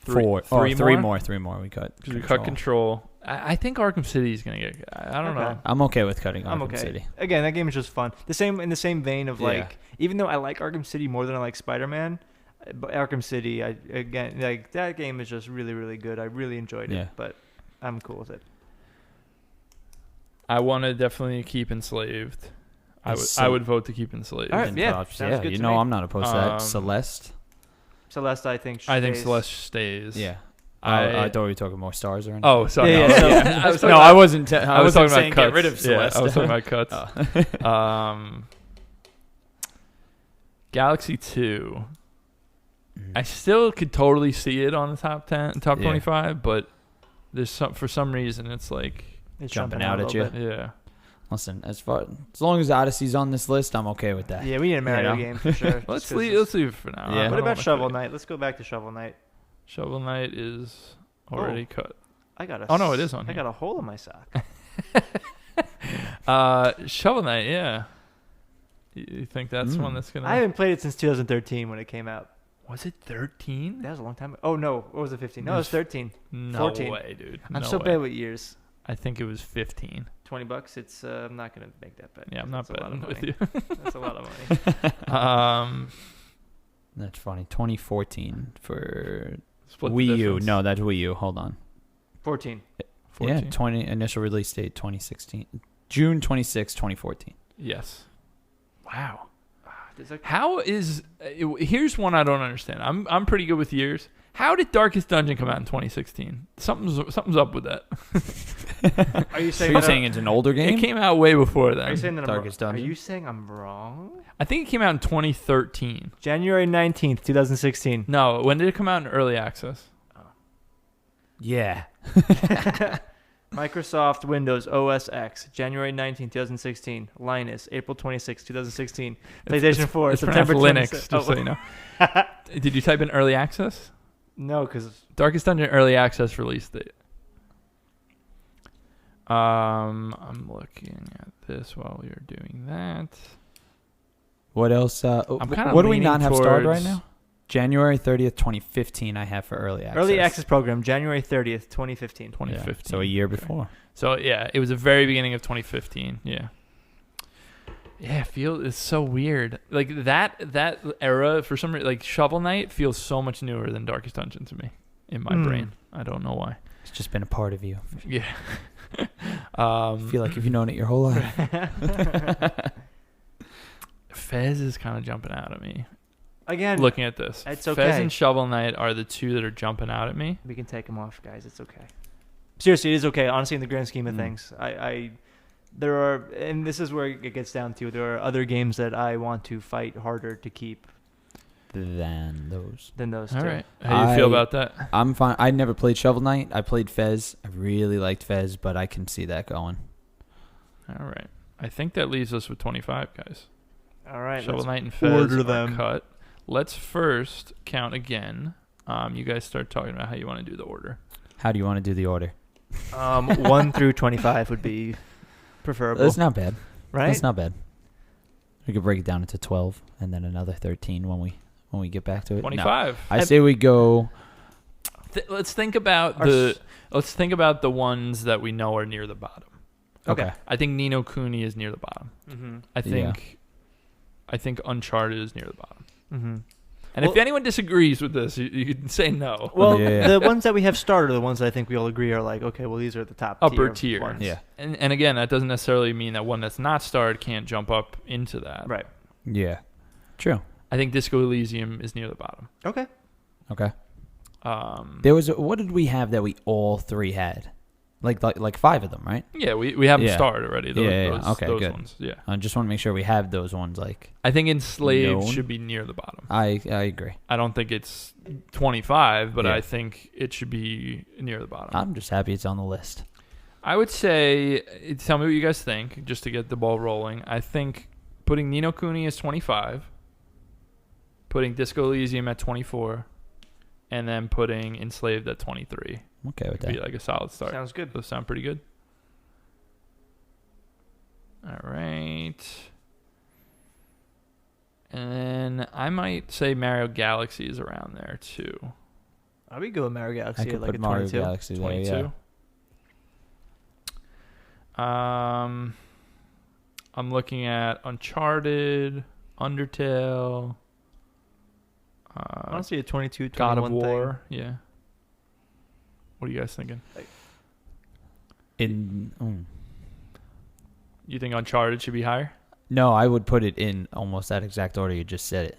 Three more we cut. Because we cut Control. I think Arkham City is gonna get. I don't Okay. know. I'm okay with cutting I'm Arkham okay. City. Again, that game is just fun. In the same vein of Yeah. like, even though I like Arkham City more than I like Spider-Man, but Arkham City, like that game is just really, really good. I really enjoyed it, Yeah. but I'm cool with it. I want to definitely keep Enslaved. I would vote to keep Enslaved. All right, And yeah, props. sounds good you to know me. I'm not opposed to that. Um, Celeste. Celeste, I think. I think stays. Celeste stays. Yeah. I I thought we were talking more stars or anything. Oh, sorry. Yeah, no, yeah, so- I was no, talking I about- wasn't. I was wasn't talking saying about cuts. get rid of Celeste. Yeah, I was talking about cuts. Galaxy 2. I still could totally see it on the top 10, top Yeah. 25, but there's for some reason it's like, It's Jumping jumping out a at little you. bit. yeah. Listen, as long as Odyssey's on this list, I'm okay with that. Yeah, we need a Mario know? game for sure. Let's Just 'cause leave it for now. Yeah. I What don't about wanna Shovel cut it. Knight? Let's go back to Shovel Knight. Shovel Knight is already cut. I got a. Oh, no, it is on I here. got a hole in my sock. Shovel Knight, yeah. You think that's one that's gonna? I haven't played it since 2013 when it came out. Was it 13? That was a long time ago. Oh, no. What was it, 15? No, it was 13. No 14. way, dude. I'm No so way. bad with years. I think it was 15. $20. It's I'm not going to make that bet. Yeah, I'm not That's a lot of betting with money. you. That's a lot of money. That's funny. 2014 for Split the Wii U. difference. No, that's Wii U. Hold on. 14. 14. Yeah, 20 initial release date 2016. June 26, 2014. Yes. Wow. There's like, How is here's one I don't understand. I'm pretty good with years. How did Darkest Dungeon come out in 2016? Something's up with that. are you So saying you're that saying it's an older game? It came out way before are you then. saying that Darkest I'm wrong? Are Dungeon? you saying I'm wrong? I think it came out in 2013. January 19th, 2016. No, when did it come out in early access? Yeah. Microsoft Windows OS X, January 19th, 2016. Linus, April 26th, 2016. PlayStation 4, It's September pronounced 26th. Linux, just so you know. Did you type in early access? No, because Darkest Dungeon early access release date. I'm looking at this while we are doing that. What else? I'm kinda what do we leaning not have started right towards- now? January 30th, 2015, I have for early access. early access program, January 30th, 2015. 2015. Yeah, so a year before. So yeah, it was the very beginning of 2015. Yeah. Yeah, it's so weird. Like that era for some reason, like Shovel Knight feels so much newer than Darkest Dungeon to me in my brain. I don't know why. It's just been a part of you. Yeah. I feel like you've known it your whole life. Fez is kind of jumping out at me. Again, Looking at this, it's Fez okay. and Shovel Knight are the two that are jumping out at me. we can take them off, guys. It's okay. Seriously, it is okay. Honestly, in the grand scheme of Mm. things, there are, and this is where it gets down to, there are other games that I want to fight harder to keep Than those. than those All two. right, how do you feel about that? I'm fine. I never played Shovel Knight. I played Fez. I really liked Fez, but I can see that going. All right, I think that leaves us with 25 guys. All right, Shovel let's Knight and Fez order are them. cut. Let's first count again. You guys start talking about how you want to do the order. How do you want to do the order? 1 through 25 would be preferable. That's not bad. right? That's not bad. We could break it down into 12 and then another 13 when we get back to it. No. 25. I say we go. Let's think about let's think about the ones that we know are near the bottom. Okay. I think Ni no Kuni is near the bottom. Mm-hmm. I think Uncharted is near the bottom. Mm-hmm. And if anyone disagrees with this, you can say no. Well, Yeah. the ones that we have started are the ones that I think we all agree are like, okay, well, these are the top Upper tier tier. ones. Yeah. And again, that doesn't necessarily mean that one that's not starred can't jump up into that. Right. Yeah. True. I think Disco Elysium is near the bottom. Okay. Okay. Um, There was what did we have that we all three had? Like 5 of them, right? yeah, we have them Yeah. starred already. Those, Yeah. those, Okay, those good. ones. Yeah. I just want to make sure we have those ones. Like I think Enslaved Known. should be near the bottom. I agree. I don't think it's 25, but Yeah. I think it should be near the bottom. I'm just happy it's on the list. I would say, tell me what you guys think, just to get the ball rolling. I think putting Ni no Kuni as 25, putting Disco Elysium at 24, and then putting Enslaved at 23 I'm okay with would be that. like a solid start. Sounds good. Those sound pretty good. All right. And then I might say Mario Galaxy is around there too. I'll be good with Mario I Galaxy could at like put a Mario 22. Galaxy there. 22. Yeah. I'm looking at Uncharted, Undertale, Honestly, a 22, 21 God of thing. War. Yeah. What are you guys thinking? You think Uncharted should be higher? No, I would put it in almost that exact order you just said it.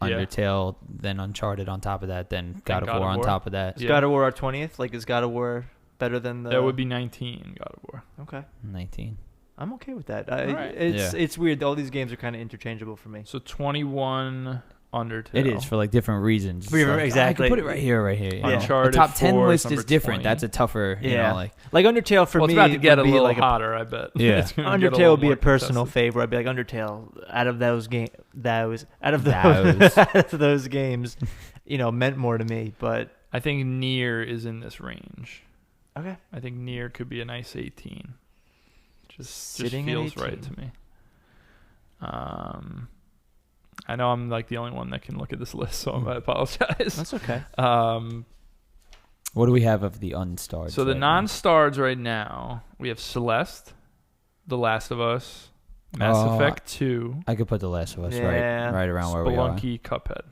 Yeah. Undertale, then Uncharted on top of that, then God of War on top of that. Is Yeah. God of War our 20th? Like, is God of War better than the... That would be 19, God of War. Okay. 19. I'm okay with that. Alright. It's weird. All these games are kind of interchangeable for me. So 21, Undertale. It is for like different reasons. It's Yeah, like, exactly. I could put it right here, right here. Yeah. Uncharted A top 10 4 list number is different. 20. That's a tougher, you Yeah. know, like Like Undertale for Well, me it's about to get a would be little like hotter, I bet. Yeah. It's gonna get Undertale little would be more a personal contested. favorite. I'd be like Undertale out of those games. Those. Out of those games, meant more to me. But I think Nier is in this range. okay, I think Nier could be a nice 18. Just Sitting at feels 18. right to me. I know I'm like the only one that can look at this list, so I apologize. That's okay. What do we have of the unstarred? So the non-stars right now, we have Celeste, The Last of Us, Mass Effect 2, I could put The Last of Us Yeah. right around where we are. Spelunky, Cuphead.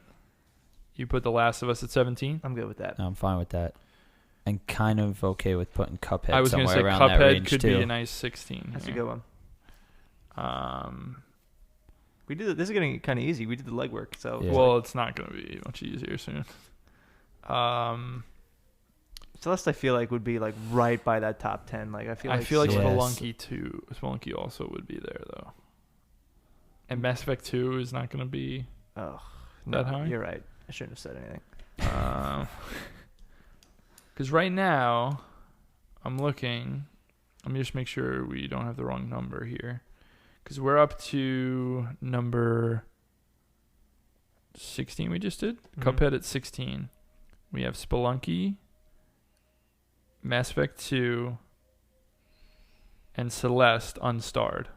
You put The Last of Us at 17? I'm good with that. I'm fine with that. And kind of okay with putting Cuphead I was going to somewhere say around that Cuphead range could too. be a nice 16. That's a here. good one. We did. This is getting kind of easy. We did the legwork, so Yeah. Well, it's not going to be much easier soon. Celeste, I feel like would be like right by that top 10. Like I feel like Yes. Spelunky 2. Spelunky also would be there, though. And Mass Effect 2 is not going to be... Oh, That no, high? you're right. I shouldn't have said anything. Because right now, I'm looking. Let me just make sure we don't have the wrong number here. Because we're up to number 16 we just did. Mhm. Cuphead at 16. We have Spelunky, Mass Effect 2, and Celeste unstarred.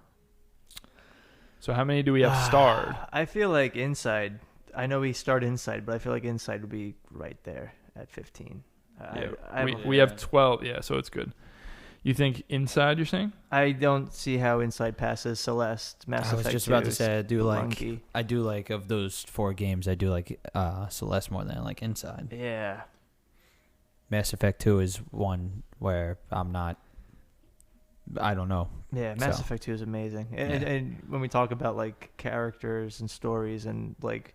So how many do we have starred? I feel like Inside. I know we start Inside, but I feel like Inside would be right there at 15. We have 12. Yeah, so it's good. You think Inside, you're saying? I don't see how Inside passes Celeste, Mass I was Effect just 2, about to say Spelunky. I do like of those 4 games. I do like Celeste more than I like Inside. Yeah. Mass Effect 2 is one where I'm not. I don't know. Yeah, Mass So. Effect 2 is amazing. Yeah. And when we talk about like characters and stories and like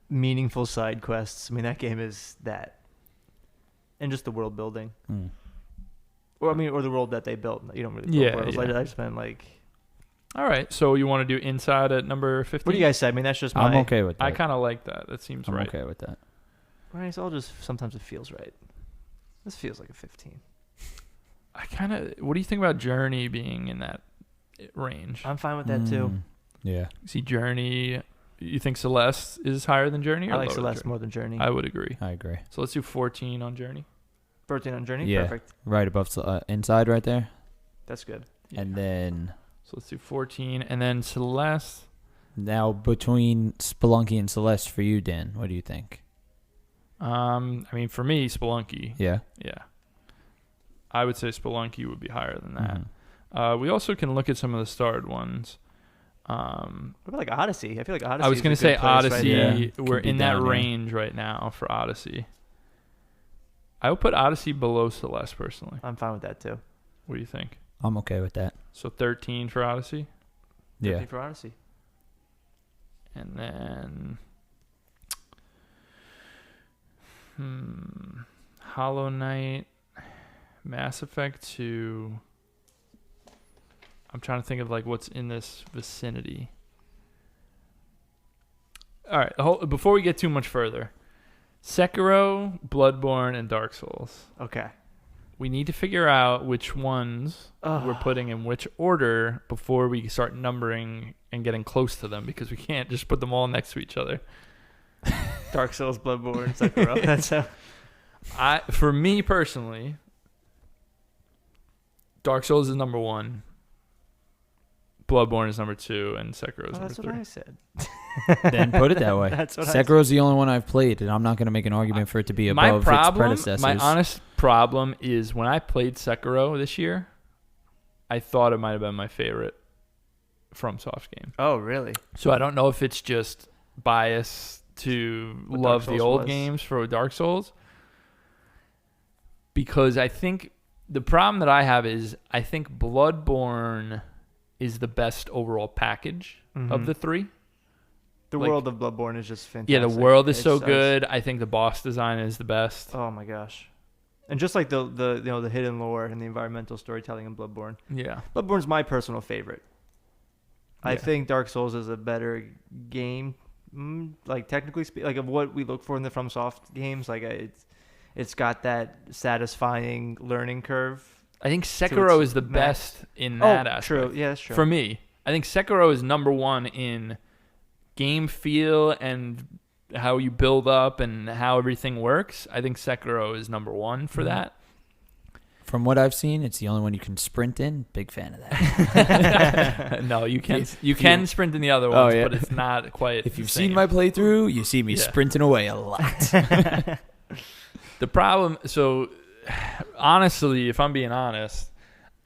meaningful side quests, I mean that game is that. And just the world building. Mm. Or the world that they built. You don't really build Yeah, worlds. yeah. I just meant like All right, so you want to do Inside at number 15? what do you guys say? I mean that's just my I'm okay with that. I kind of like that. That seems I'm right. okay with that. Right, it's all just sometimes it feels right. This feels like a 15. What do you think about Journey being in that range? I'm fine with that too. Yeah. See Journey. You think Celeste is higher than Journey? Or I like lower than Celeste Journey? more than Journey. I would agree. I agree. So let's do 14 on Journey. 13 on Journey? Yeah. Perfect. Right above Inside right there. That's good. Yeah. And then So let's do 14, and then Celeste. now between Spelunky and Celeste for you, Dan, what do you think? I mean, for me, Spelunky. Yeah. Yeah. I would say Spelunky would be higher than that. Mhm. We also can look at some of the starred ones. What about like Odyssey? I feel like Odyssey. I was going to say Odyssey. Right there. Yeah. We're Could be in that down here. range right now for Odyssey. I would put Odyssey below Celeste personally. I'm fine with that too. What do you think? I'm okay with that. So 13 for Odyssey, Yeah. 50 for Odyssey. and then Hollow Knight, Mass Effect 2. I'm trying to think of like what's in this vicinity. All right, before we get too much further, Sekiro, Bloodborne, and Dark Souls. Okay. We need to figure out which ones we're putting in which order before we start numbering and getting close to them, because we can't just put them all next to each other. Dark Souls, Bloodborne, Sekiro. That's how. For me personally, Dark Souls is number 1, Bloodborne is number 2, and Sekiro is number That's 3. what I said. Then put it that way. That's what I said. Sekiro's the only one I've played, and I'm not going to make an argument for it to be My above its problem, predecessors. my honest problem is when I played Sekiro this year, I thought it might have been my favorite FromSoft game. Oh, really? So I don't know if it's just bias to What love Dark the Souls old was. games for Dark Souls, because I think the problem that I have is I think Bloodborne is the best overall package of the 3. The Like- world of Bloodborne is just fantastic. Yeah, the world is It's so just- good. I think the boss design is the best. Oh my gosh. And just like the hidden lore and the environmental storytelling in Bloodborne. Yeah. Bloodborne's my personal favorite. I Yeah. think Dark Souls is a better game, like technically like of what we look for in the FromSoft games. Like it's got that satisfying learning curve. I think Sekiro its is the max. best in that aspect. True. Yeah, that's true. For me, I think Sekiro is number 1 in game feel and how you build up and how everything works. I think Sekiro is number 1 for that. From what I've seen, it's the only one you can sprint in. Big fan of that. No, you can sprint in the other ones, yeah. but it's not quite. If the you've same. seen my playthrough, you see me Yeah. sprinting away a lot. The problem, so honestly, if I'm being honest,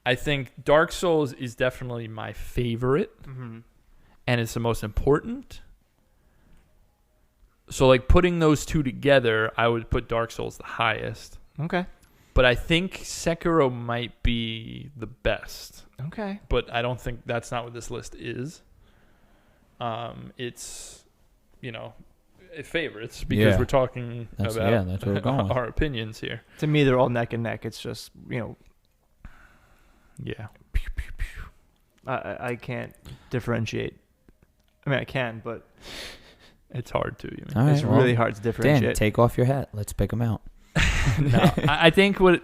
I think Dark Souls is definitely my favorite, and it's the most important. So, like, putting those two together, I would put Dark Souls the highest. Okay. But I think Sekiro might be the best. Okay. But I don't think that's not what this list is. It's, favorites because Yeah. we're talking That's about what we're going with. our opinions here. To me, they're all neck and neck. It's just, Yeah. I can't differentiate. I mean, I can, but It's hard to. You mean? All right, it's well, really hard to Dan, differentiate. take off your hat. Let's pick them out. No, I think we're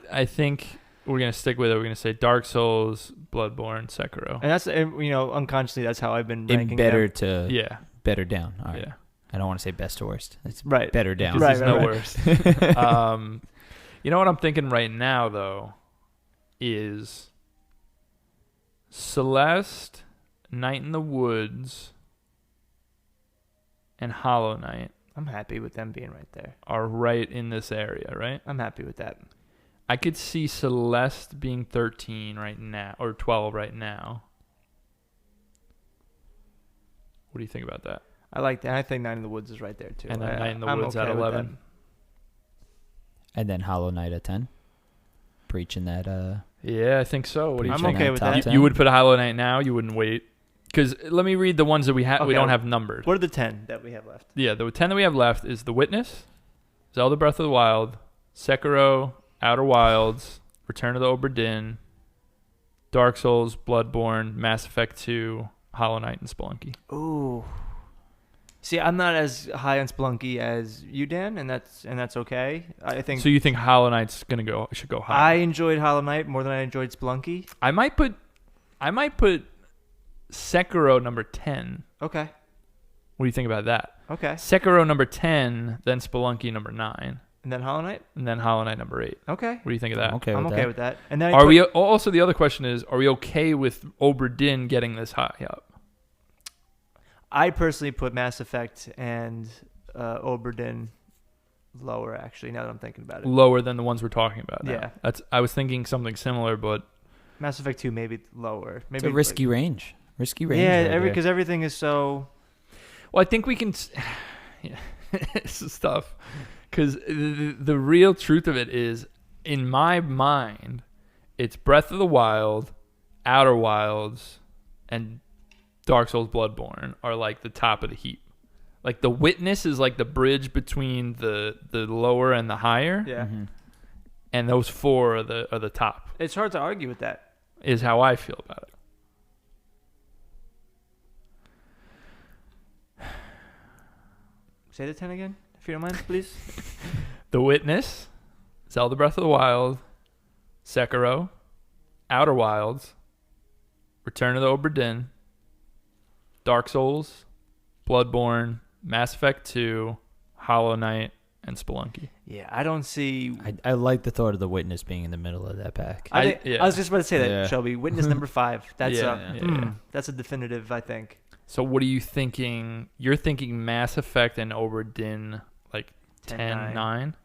gonna stick with it. We're gonna say Dark Souls, Bloodborne, Sekiro. And that's, unconsciously, that's how I've been In ranking better them. to Yeah, better down. All right. yeah. I don't want to say best to worst. It's Right. better down. Because Right, there's no right. worse. You know what I'm thinking right now though is Celeste, Night in the Woods, and Hollow Knight I'm happy with them being right there. are right in this area, right? I'm happy with that. I could see Celeste being 13 right now, or 12 right now. What do you think about that? I like that. I think Night in the Woods is right there, too. And then Night in the I'm Woods okay at with 11. And then Hollow Knight at 10. Preaching that. Yeah, I think so. What do you I'm think? okay with that. You would put Hollow Knight now? You wouldn't wait? Because let me read the ones that we have. We Okay. don't have numbered. What are the 10 that we have left? Yeah, the 10 that we have left is The Witness, Zelda Breath of the Wild, Sekiro, Outer Wilds, Return of the Obra Dinn, Dark Souls, Bloodborne, Mass Effect 2, Hollow Knight, and Spelunky. Ooh. See, I'm not as high on Spelunky as you, Dan, and that's okay. I think So you think Hollow Knight's should go I high? enjoyed Hollow Knight more than I enjoyed Spelunky. I might put Sekiro number 10. Okay. What do you think about that? Okay. Sekiro number 10, then Spelunky number 9, And then Hollow Knight? and then Hollow Knight number 8. Okay. What do you think of that? I'm okay I'm with okay that. with that. And then Are we also, the other question is, are we okay with Obra Dinn getting this high up? I personally put Mass Effect and Obra Dinn lower, actually, now that I'm thinking about it. Lower than the ones we're talking about now. Yeah. I was thinking something similar, but Mass Effect 2 maybe lower. Maybe It's a risky range. Risky range. Yeah, right there. because everything is so... well, I think we can. Yeah, this is tough because the real truth of it is, in my mind, it's Breath of the Wild, Outer Wilds, and Dark Souls Bloodborne are like the top of the heap. Like The Witness is like the bridge between the lower and the higher, Yeah. Mhm. and those four are the top. It's hard to argue with that. Is how I feel about it. Say the 10 again, if you don't mind, please. The Witness, Zelda Breath of the Wild, Sekiro, Outer Wilds, Return of the Obra Dinn, Dark Souls, Bloodborne, Mass Effect 2, Hollow Knight, and Spelunky. Yeah, I don't see... I like the thought of the Witness being in the middle of that pack. I yeah. was just about to say that, Yeah. Shelby. Witness number 5. That's Yeah. that's a definitive, I think. So what are you thinking? You're thinking Mass Effect and Obra Dinn like 10, 9,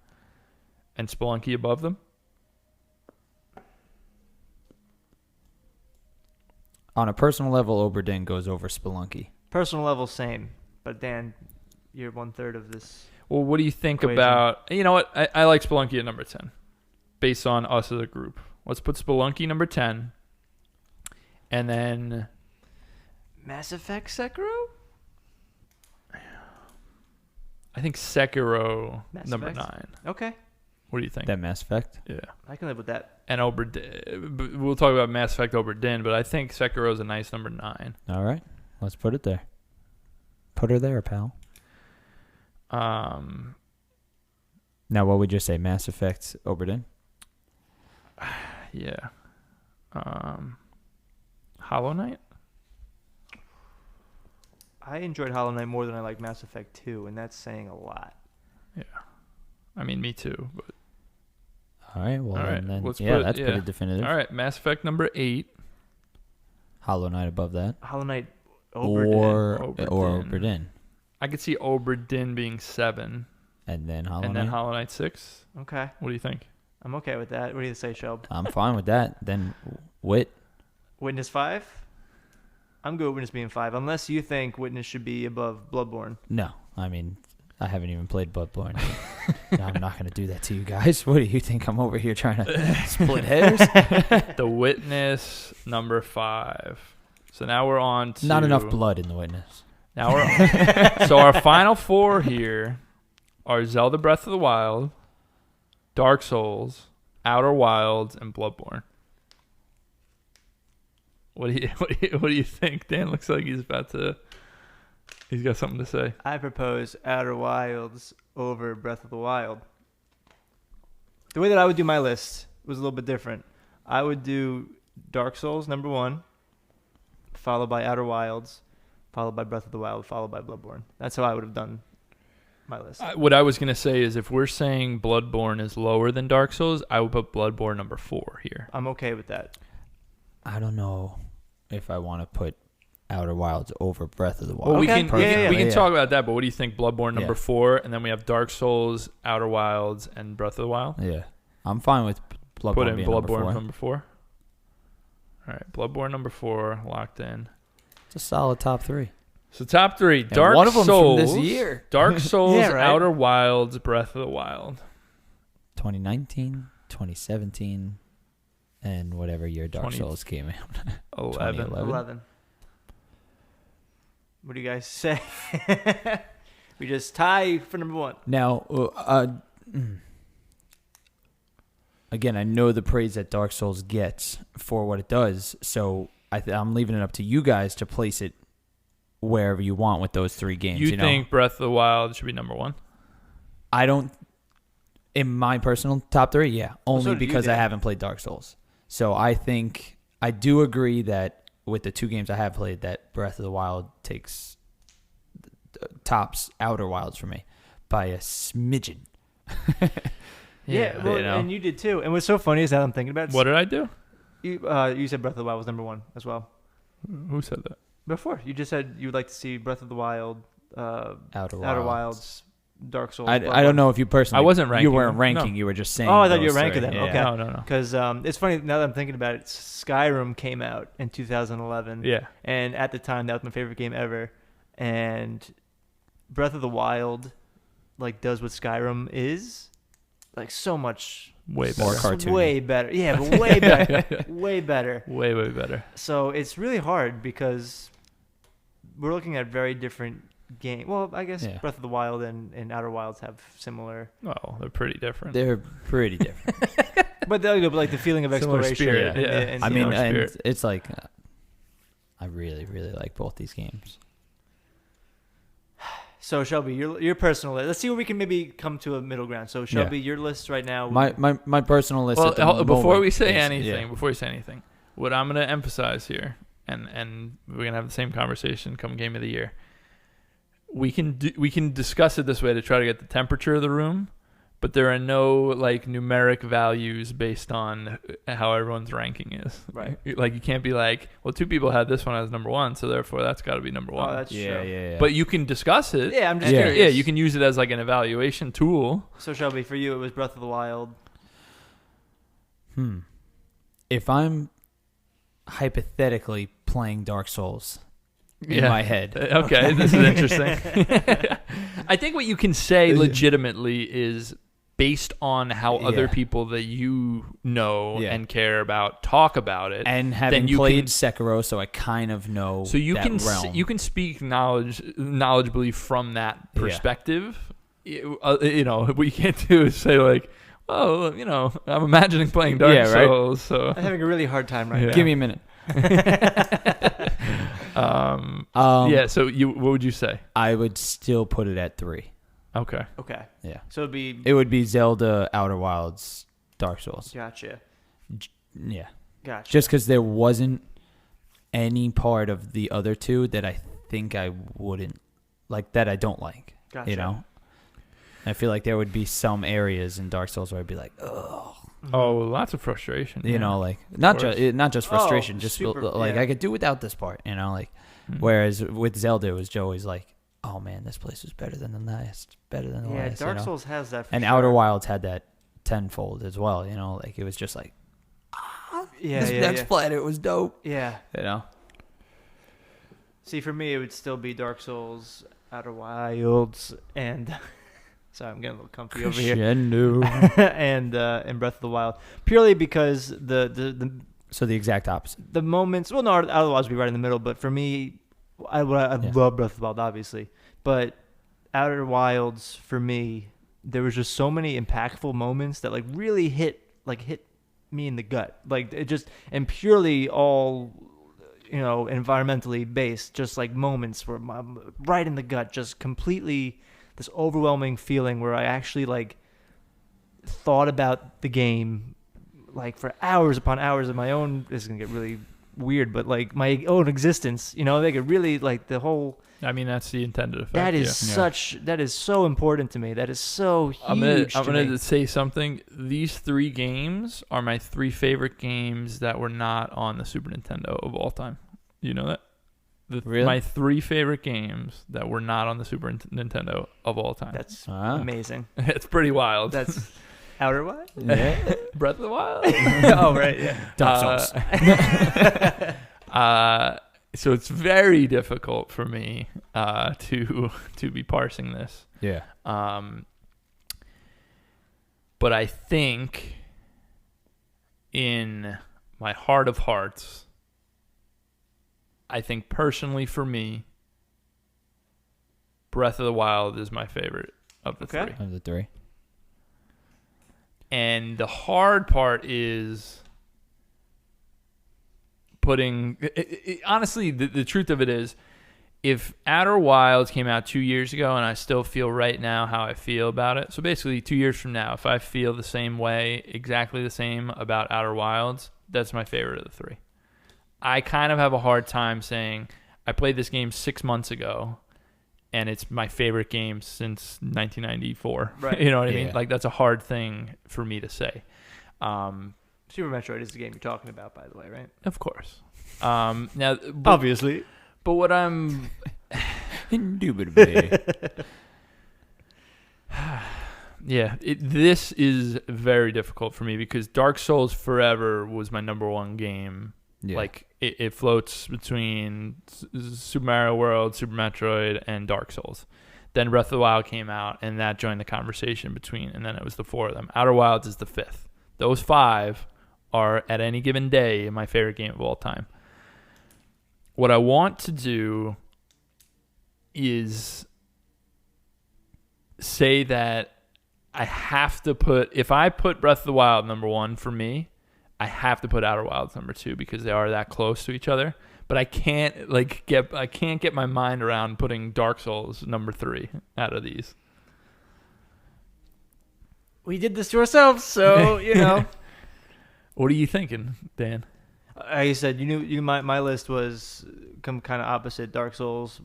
and Spelunky above them? On a personal level, Obra Dinn goes over Spelunky. Personal level, same. But Dan, you're 1/3 of this. Well, what do you think Equation. about... You know what? I like Spelunky at number 10 based on us as a group. Let's put Spelunky number 10. And then... Mass Effect Sekiro? I think Sekiro Mass number Effect? 9. Okay. What do you think? That Mass Effect. Yeah. I can live with that. And Obra Dinn. We'll talk about Mass Effect Obra Dinn, but I think Sekiro is a nice number 9. All right, let's put it there. Put her there, pal. Um, Now, what would you say? Mass Effect, Obra Dinn? yeah. Hollow Knight? I enjoyed Hollow Knight more than I like Mass Effect 2, and that's saying a lot. I mean, me too. But All right. Well, All right, then let's yeah, put- that's yeah. pretty definitive. All right, Mass Effect number 8. Hollow Knight above that. Hollow Knight Oberdin. Or Oberdin. Oberdin. I could see Oberdin being 7, And then Hollow and Knight. then Hollow Knight 6. Okay. What do you think? I'm okay with that. What do you say, Shelb? I'm fine with that. Then Wit. Witness 5? I'm good with Witness being 5, unless you think Witness should be above Bloodborne. No, I mean, I haven't even played Bloodborne. I'm not going to do that to you guys. What do you think? I'm over here trying to split hairs? The Witness number 5. So now we're on to... Not enough blood in the Witness. Now we're so our final 4 here are Zelda Breath of the Wild, Dark Souls, Outer Wilds, and Bloodborne. What do you think? Dan looks like he's got something to say. I propose Outer Wilds over Breath of the Wild. The way that I would do my list was a little bit different. I would do Dark Souls number 1, followed by Outer Wilds, followed by Breath of the Wild, followed by Bloodborne. That's how I would have done my list. What I was going to say is if we're saying Bloodborne is lower than Dark Souls, I would put Bloodborne number 4 here. I'm okay with that. I don't know if I want to put Outer Wilds over Breath of the Wild. Well, we Okay. can Yeah. we can talk about that, but what do you think? Bloodborne number Yeah. 4, and then we have Dark Souls, Outer Wilds, and Breath of the Wild. Yeah. I'm fine with Bloodborne Put in being Bloodborne number 4. number 4. All right, Bloodborne number 4 locked in. It's a solid top 3. So top 3, And Dark one of them's Souls, from this year. Dark Souls, Yeah, right. Outer Wilds, Breath of the Wild. 2019, 2017, and whatever year Dark 20 Souls came out. 11. 11. What do you guys say? We just tie for number 1. Now, again, I know the praise that Dark Souls gets for what it does, so I'm leaving it up to you guys to place it wherever you want with those 3 games. You know? think Breath of the Wild should be number 1? I don't. In my personal top 3, yeah, only so did you, because I Dan. haven't played Dark Souls. So I think I do agree that with the 2 games I have played, that Breath of the Wild tops Outer Wilds for me by a smidgen. Yeah, well, you know. and you did too. And what's so funny is that I'm thinking about What did I do? you said Breath of the Wild was number 1 as well. Who said that? Before you just said you would like to see Breath of the Wild, Outer Wilds, Dark Souls. I don't know if you personally. I wasn't ranking You weren't them, ranking. no. You were just saying. Oh, I thought you those were ranking 3. them. Yeah. Okay. No. Because it's funny now that I'm thinking about it. Skyrim came out in 2011. Yeah. And at the time, that was my favorite game ever. And Breath of the Wild, does what Skyrim is, so much Way better. More cartoony. way better. Yeah, but way better. Way better. Way better. So it's really hard because we're looking at very different games. Well, I guess Yeah. Breath of the Wild and Outer Wilds have similar, Oh, they're pretty different. They're pretty different. but the feeling of Similar exploration. spirit, and- yeah. and, I you mean, know, and spirit. it's like I really, really like both these games. so Shelby, your personal list. Let's see where we can maybe come to a middle ground. So Shelby, your list right now. My personal list. Well, at the before moment we say is- anything, what I'm going to emphasize here, and we're going to have the same conversation come game of the year. We can discuss it this way to try to get the temperature of the room, but there are no numeric values based on how everyone's ranking is. Right. You can't be like, well, 2 people had this one as number 1, so therefore that's got to be number 1. Oh, that's Yeah, true. yeah. But you can discuss it. Yeah, I'm just Yeah. curious. Yeah, you can use it as an evaluation tool. So Shelby, for you, it was Breath of the Wild. If I'm hypothetically playing Dark Souls in Yeah. my head, Okay, this is interesting. I think what you can say legitimately is based on how other Yeah. people that you know Yeah. and care about talk about it. and having you played can- Sekiro, so I kind of know. So you that can realm. you can speak knowledgeably from that Yeah. perspective. What you can't do is say oh, I'm imagining playing Dark Yeah, right. Souls. So I'm having a really hard time right Yeah. now. Give me a minute. yeah. So what would you say? I would still put it at 3. Okay. Okay. Yeah. So it'd be It would be Zelda, Outer Wilds, Dark Souls. gotcha. Yeah. Gotcha. Just because there wasn't any part of the other 2 that I think I wouldn't that I don't like. Gotcha. You know? I feel like there would be some areas in Dark Souls where I'd be like, oh, Oh, lots of frustration. You yeah. know, like not course. just frustration, just super, like yeah. I could do without this part. You know, like Mhm. whereas with Zelda, it was always like, oh man, this place was better than the last, better than the Yeah, last. Dark you know? Souls has that. For And sure. Outer Wilds had that tenfold as well. You know, like it was just like Yeah, this yeah, next yeah. planet was dope. Yeah. You know, See, for me, it would still be Dark Souls, Outer Wilds, and sorry, I'm getting a little comfy over here. Crescendo. and Breath of the Wild, purely because So the exact opposite. the moments. Well, no, Outer Wilds would be right in the middle, but for me, I Yeah. love Breath of the Wild, obviously, but Outer Wilds for me, there was just so many impactful moments that like really hit me in the gut, like it just, and purely all, you know, environmentally based, just like moments where I'm right in the gut, just completely this overwhelming feeling where I actually like thought about the game like for hours upon hours of my own. This is gonna get really weird, but like my own existence, you know, they could really like the whole. I mean, that's the intended effect. That is yeah. that is so important to me. That is so huge. I'm to gonna me. say something. These 3 games are my 3 favorite games that were not on the Super Nintendo of all time. You know that? Really? My 3 favorite games that were not on the Super Nintendo of all time. That's Ah. amazing. It's pretty wild. That's Outer Wild. Yeah. Breath of the Wild. Oh right, yeah. Dark Souls. So it's very difficult for me to be parsing this. Yeah. But I think in my heart of hearts, I think personally for me, Breath of the Wild is my favorite of the Okay. 3. Of the 3. And the hard part is putting honestly, the truth of it is, if Outer Wilds came out 2 years ago and I still feel right now how I feel about it, so basically 2 years from now, if I feel the same way, exactly the same about Outer Wilds, that's my favorite of the 3. I kind of have a hard time saying I played this game 6 months ago and it's my favorite game since 1994. Right. You know what I mean? Yeah. Like, that's a hard thing for me to say. Super Metroid is the game you're talking about, by the way, right? Of course. Now, Obviously. but what I'm, Indubitably. this is very difficult for me because Dark Souls forever was my number 1 game. Yeah. Like, it floats between Super Mario World, Super Metroid, and Dark Souls. Then Breath of the Wild came out, and that joined the conversation between, and then it was the 4 of them. Outer Wilds is the 5th. Those 5 are, at any given day, my favorite game of all time. What I want to do is say that I have to put, if I put Breath of the Wild number 1 for me, I have to put Outer Wilds number 2 because they are that close to each other. But I can't get my mind around putting Dark Souls number 3 out of these. We did this to ourselves, so you know. What are you thinking, Dan? Like you said, my list was kind of opposite: Dark Souls,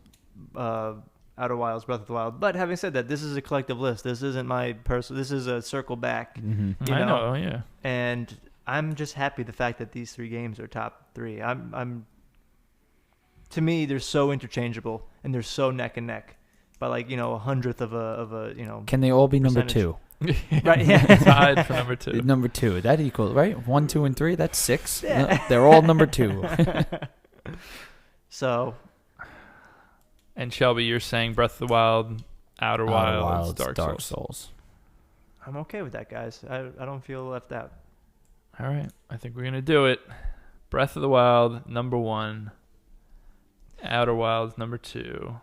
Outer Wilds, Breath of the Wild. But having said that, this is a collective list. This isn't my personal. This is a circle back, Mm-hmm. I know. know, yeah. and I'm just happy the fact that these 3 games are top 3. I'm. To me, they're so interchangeable and they're so neck and neck, by like, you know, 100th of a you know. Can they all be number Percentage. 2? Right, yeah. Tied for number 2. Number 2. That equals, right? 1, 2, and 3. That's 6. Yeah. No, they're all number 2. So And Shelby, you're saying Breath of the Wild, Outer Wilds, Dark Souls. I'm okay with that, guys. I don't feel left out. All right. I think we're going to do it. Breath of the Wild, number 1. Outer Wilds, number 2.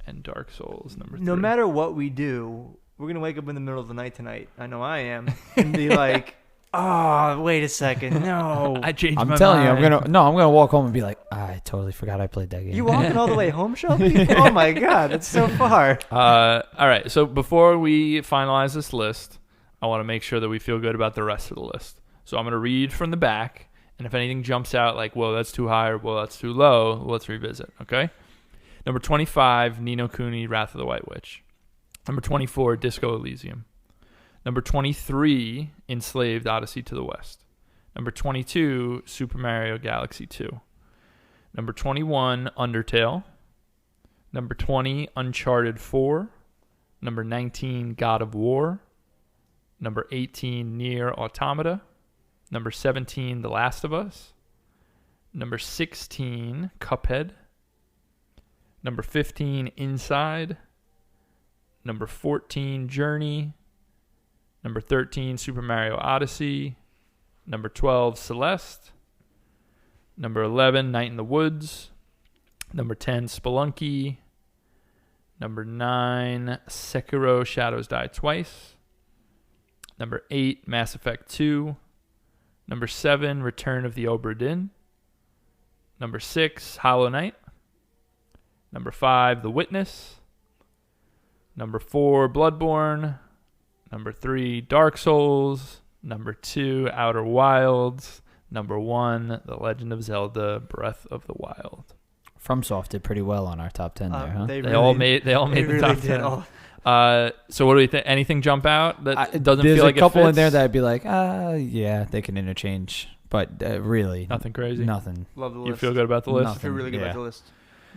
And Dark Souls, number 3. No matter what we do, we're gonna wake up in the middle of the night tonight. I know I am, and be like, "Oh, wait a second, no." I changed my I'm telling mind. you, I'm gonna walk home and be like, I totally forgot I played that game. You walking all the way home, Shelby? Oh my God, that's so far. All right. So before we finalize this list, I want to make sure that we feel good about the rest of the list. So I'm going to read from the back, and if anything jumps out like, whoa, that's too high or whoa, that's too low, let's revisit, okay? Number 25, Ni no Kuni, Wrath of the White Witch. Number 24, Disco Elysium. Number 23, Enslaved Odyssey to the West. Number 22, Super Mario Galaxy 2. Number 21, Undertale. Number 20, Uncharted 4. Number 19, God of War. Number 18, Nier Automata. Number 17, The Last of Us. Number 16, Cuphead. Number 15, Inside. Number 14, Journey. Number 13, Super Mario Odyssey. Number 12, Celeste. Number 11, Night in the Woods. Number 10, Spelunky. Number 9, Sekiro Shadows Die Twice. Number 8, Mass Effect 2. Number 7, Return of the Obra Dinn. Number 6, Hollow Knight. Number 5, The Witness. Number 4, Bloodborne. Number 3, Dark Souls. Number 2, Outer Wilds. Number 1, The Legend of Zelda Breath of the Wild. FromSoft did pretty well on our top 10 there, huh? They all made the really top did 10. all- So what do we think? Anything jump out that doesn't There's feel like a couple it in there fits? that I'd be like, yeah, they can interchange. But really, Nothing crazy. nothing. Love the list. You feel good about the list? I feel really good Yeah. about the list.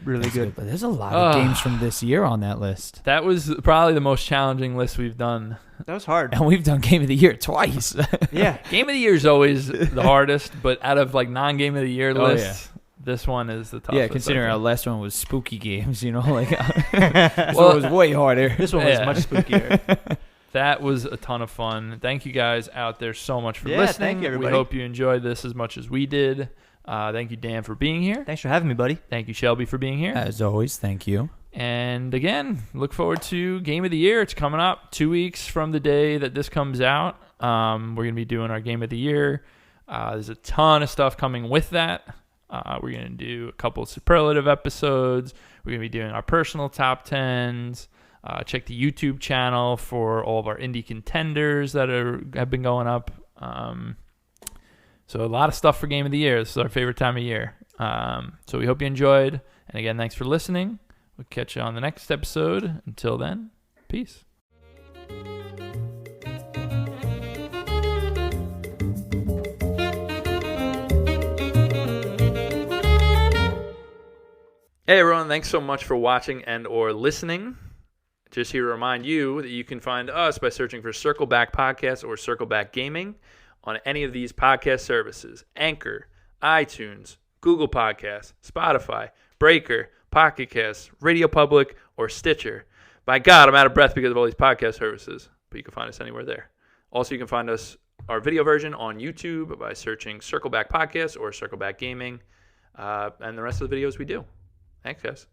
Really That's good. But there's a lot of games from this year on that list. That was probably the most challenging list we've done. That was hard. And we've done Game of the Year twice. Yeah. Game of the Year is always the hardest, but out of like non-game of the year Oh, lists, this one is the toughest. Yeah, considering our last one was spooky games, like so Well, it was way harder. This one was Yeah. much spookier. That was a ton of fun. Thank you guys out there so much for Yeah, listening. thank you, We everybody. hope you enjoyed this as much as we did. Thank you, Dan, for being here. Thanks for having me, buddy. Thank you, Shelby, for being here. As always, thank you. And again, look forward to Game of the Year. It's coming up 2 weeks from the day that this comes out. We're going to be doing our Game of the Year. There's a ton of stuff coming with that. We're going to do a couple of superlative episodes. We're going to be doing our personal top 10s. Check the YouTube channel for all of our indie contenders that have been going up. So a lot of stuff for Game of the Year. This is our favorite time of year. So we hope you enjoyed. And again, thanks for listening. We'll catch you on the next episode. Until then, peace. Hey everyone, thanks so much for watching and or listening. Just here to remind you that you can find us by searching for Circleback Podcast or Circleback Gaming on any of these podcast services: Anchor, iTunes, Google Podcasts, Spotify, Breaker, Pocket Casts, Radio Public, or Stitcher. By God, I'm out of breath because of all these podcast services, but you can find us anywhere there. Also, you can find our video version on YouTube by searching Circleback Podcast or Circleback Gaming, and the rest of the videos we do. Thanks, guys.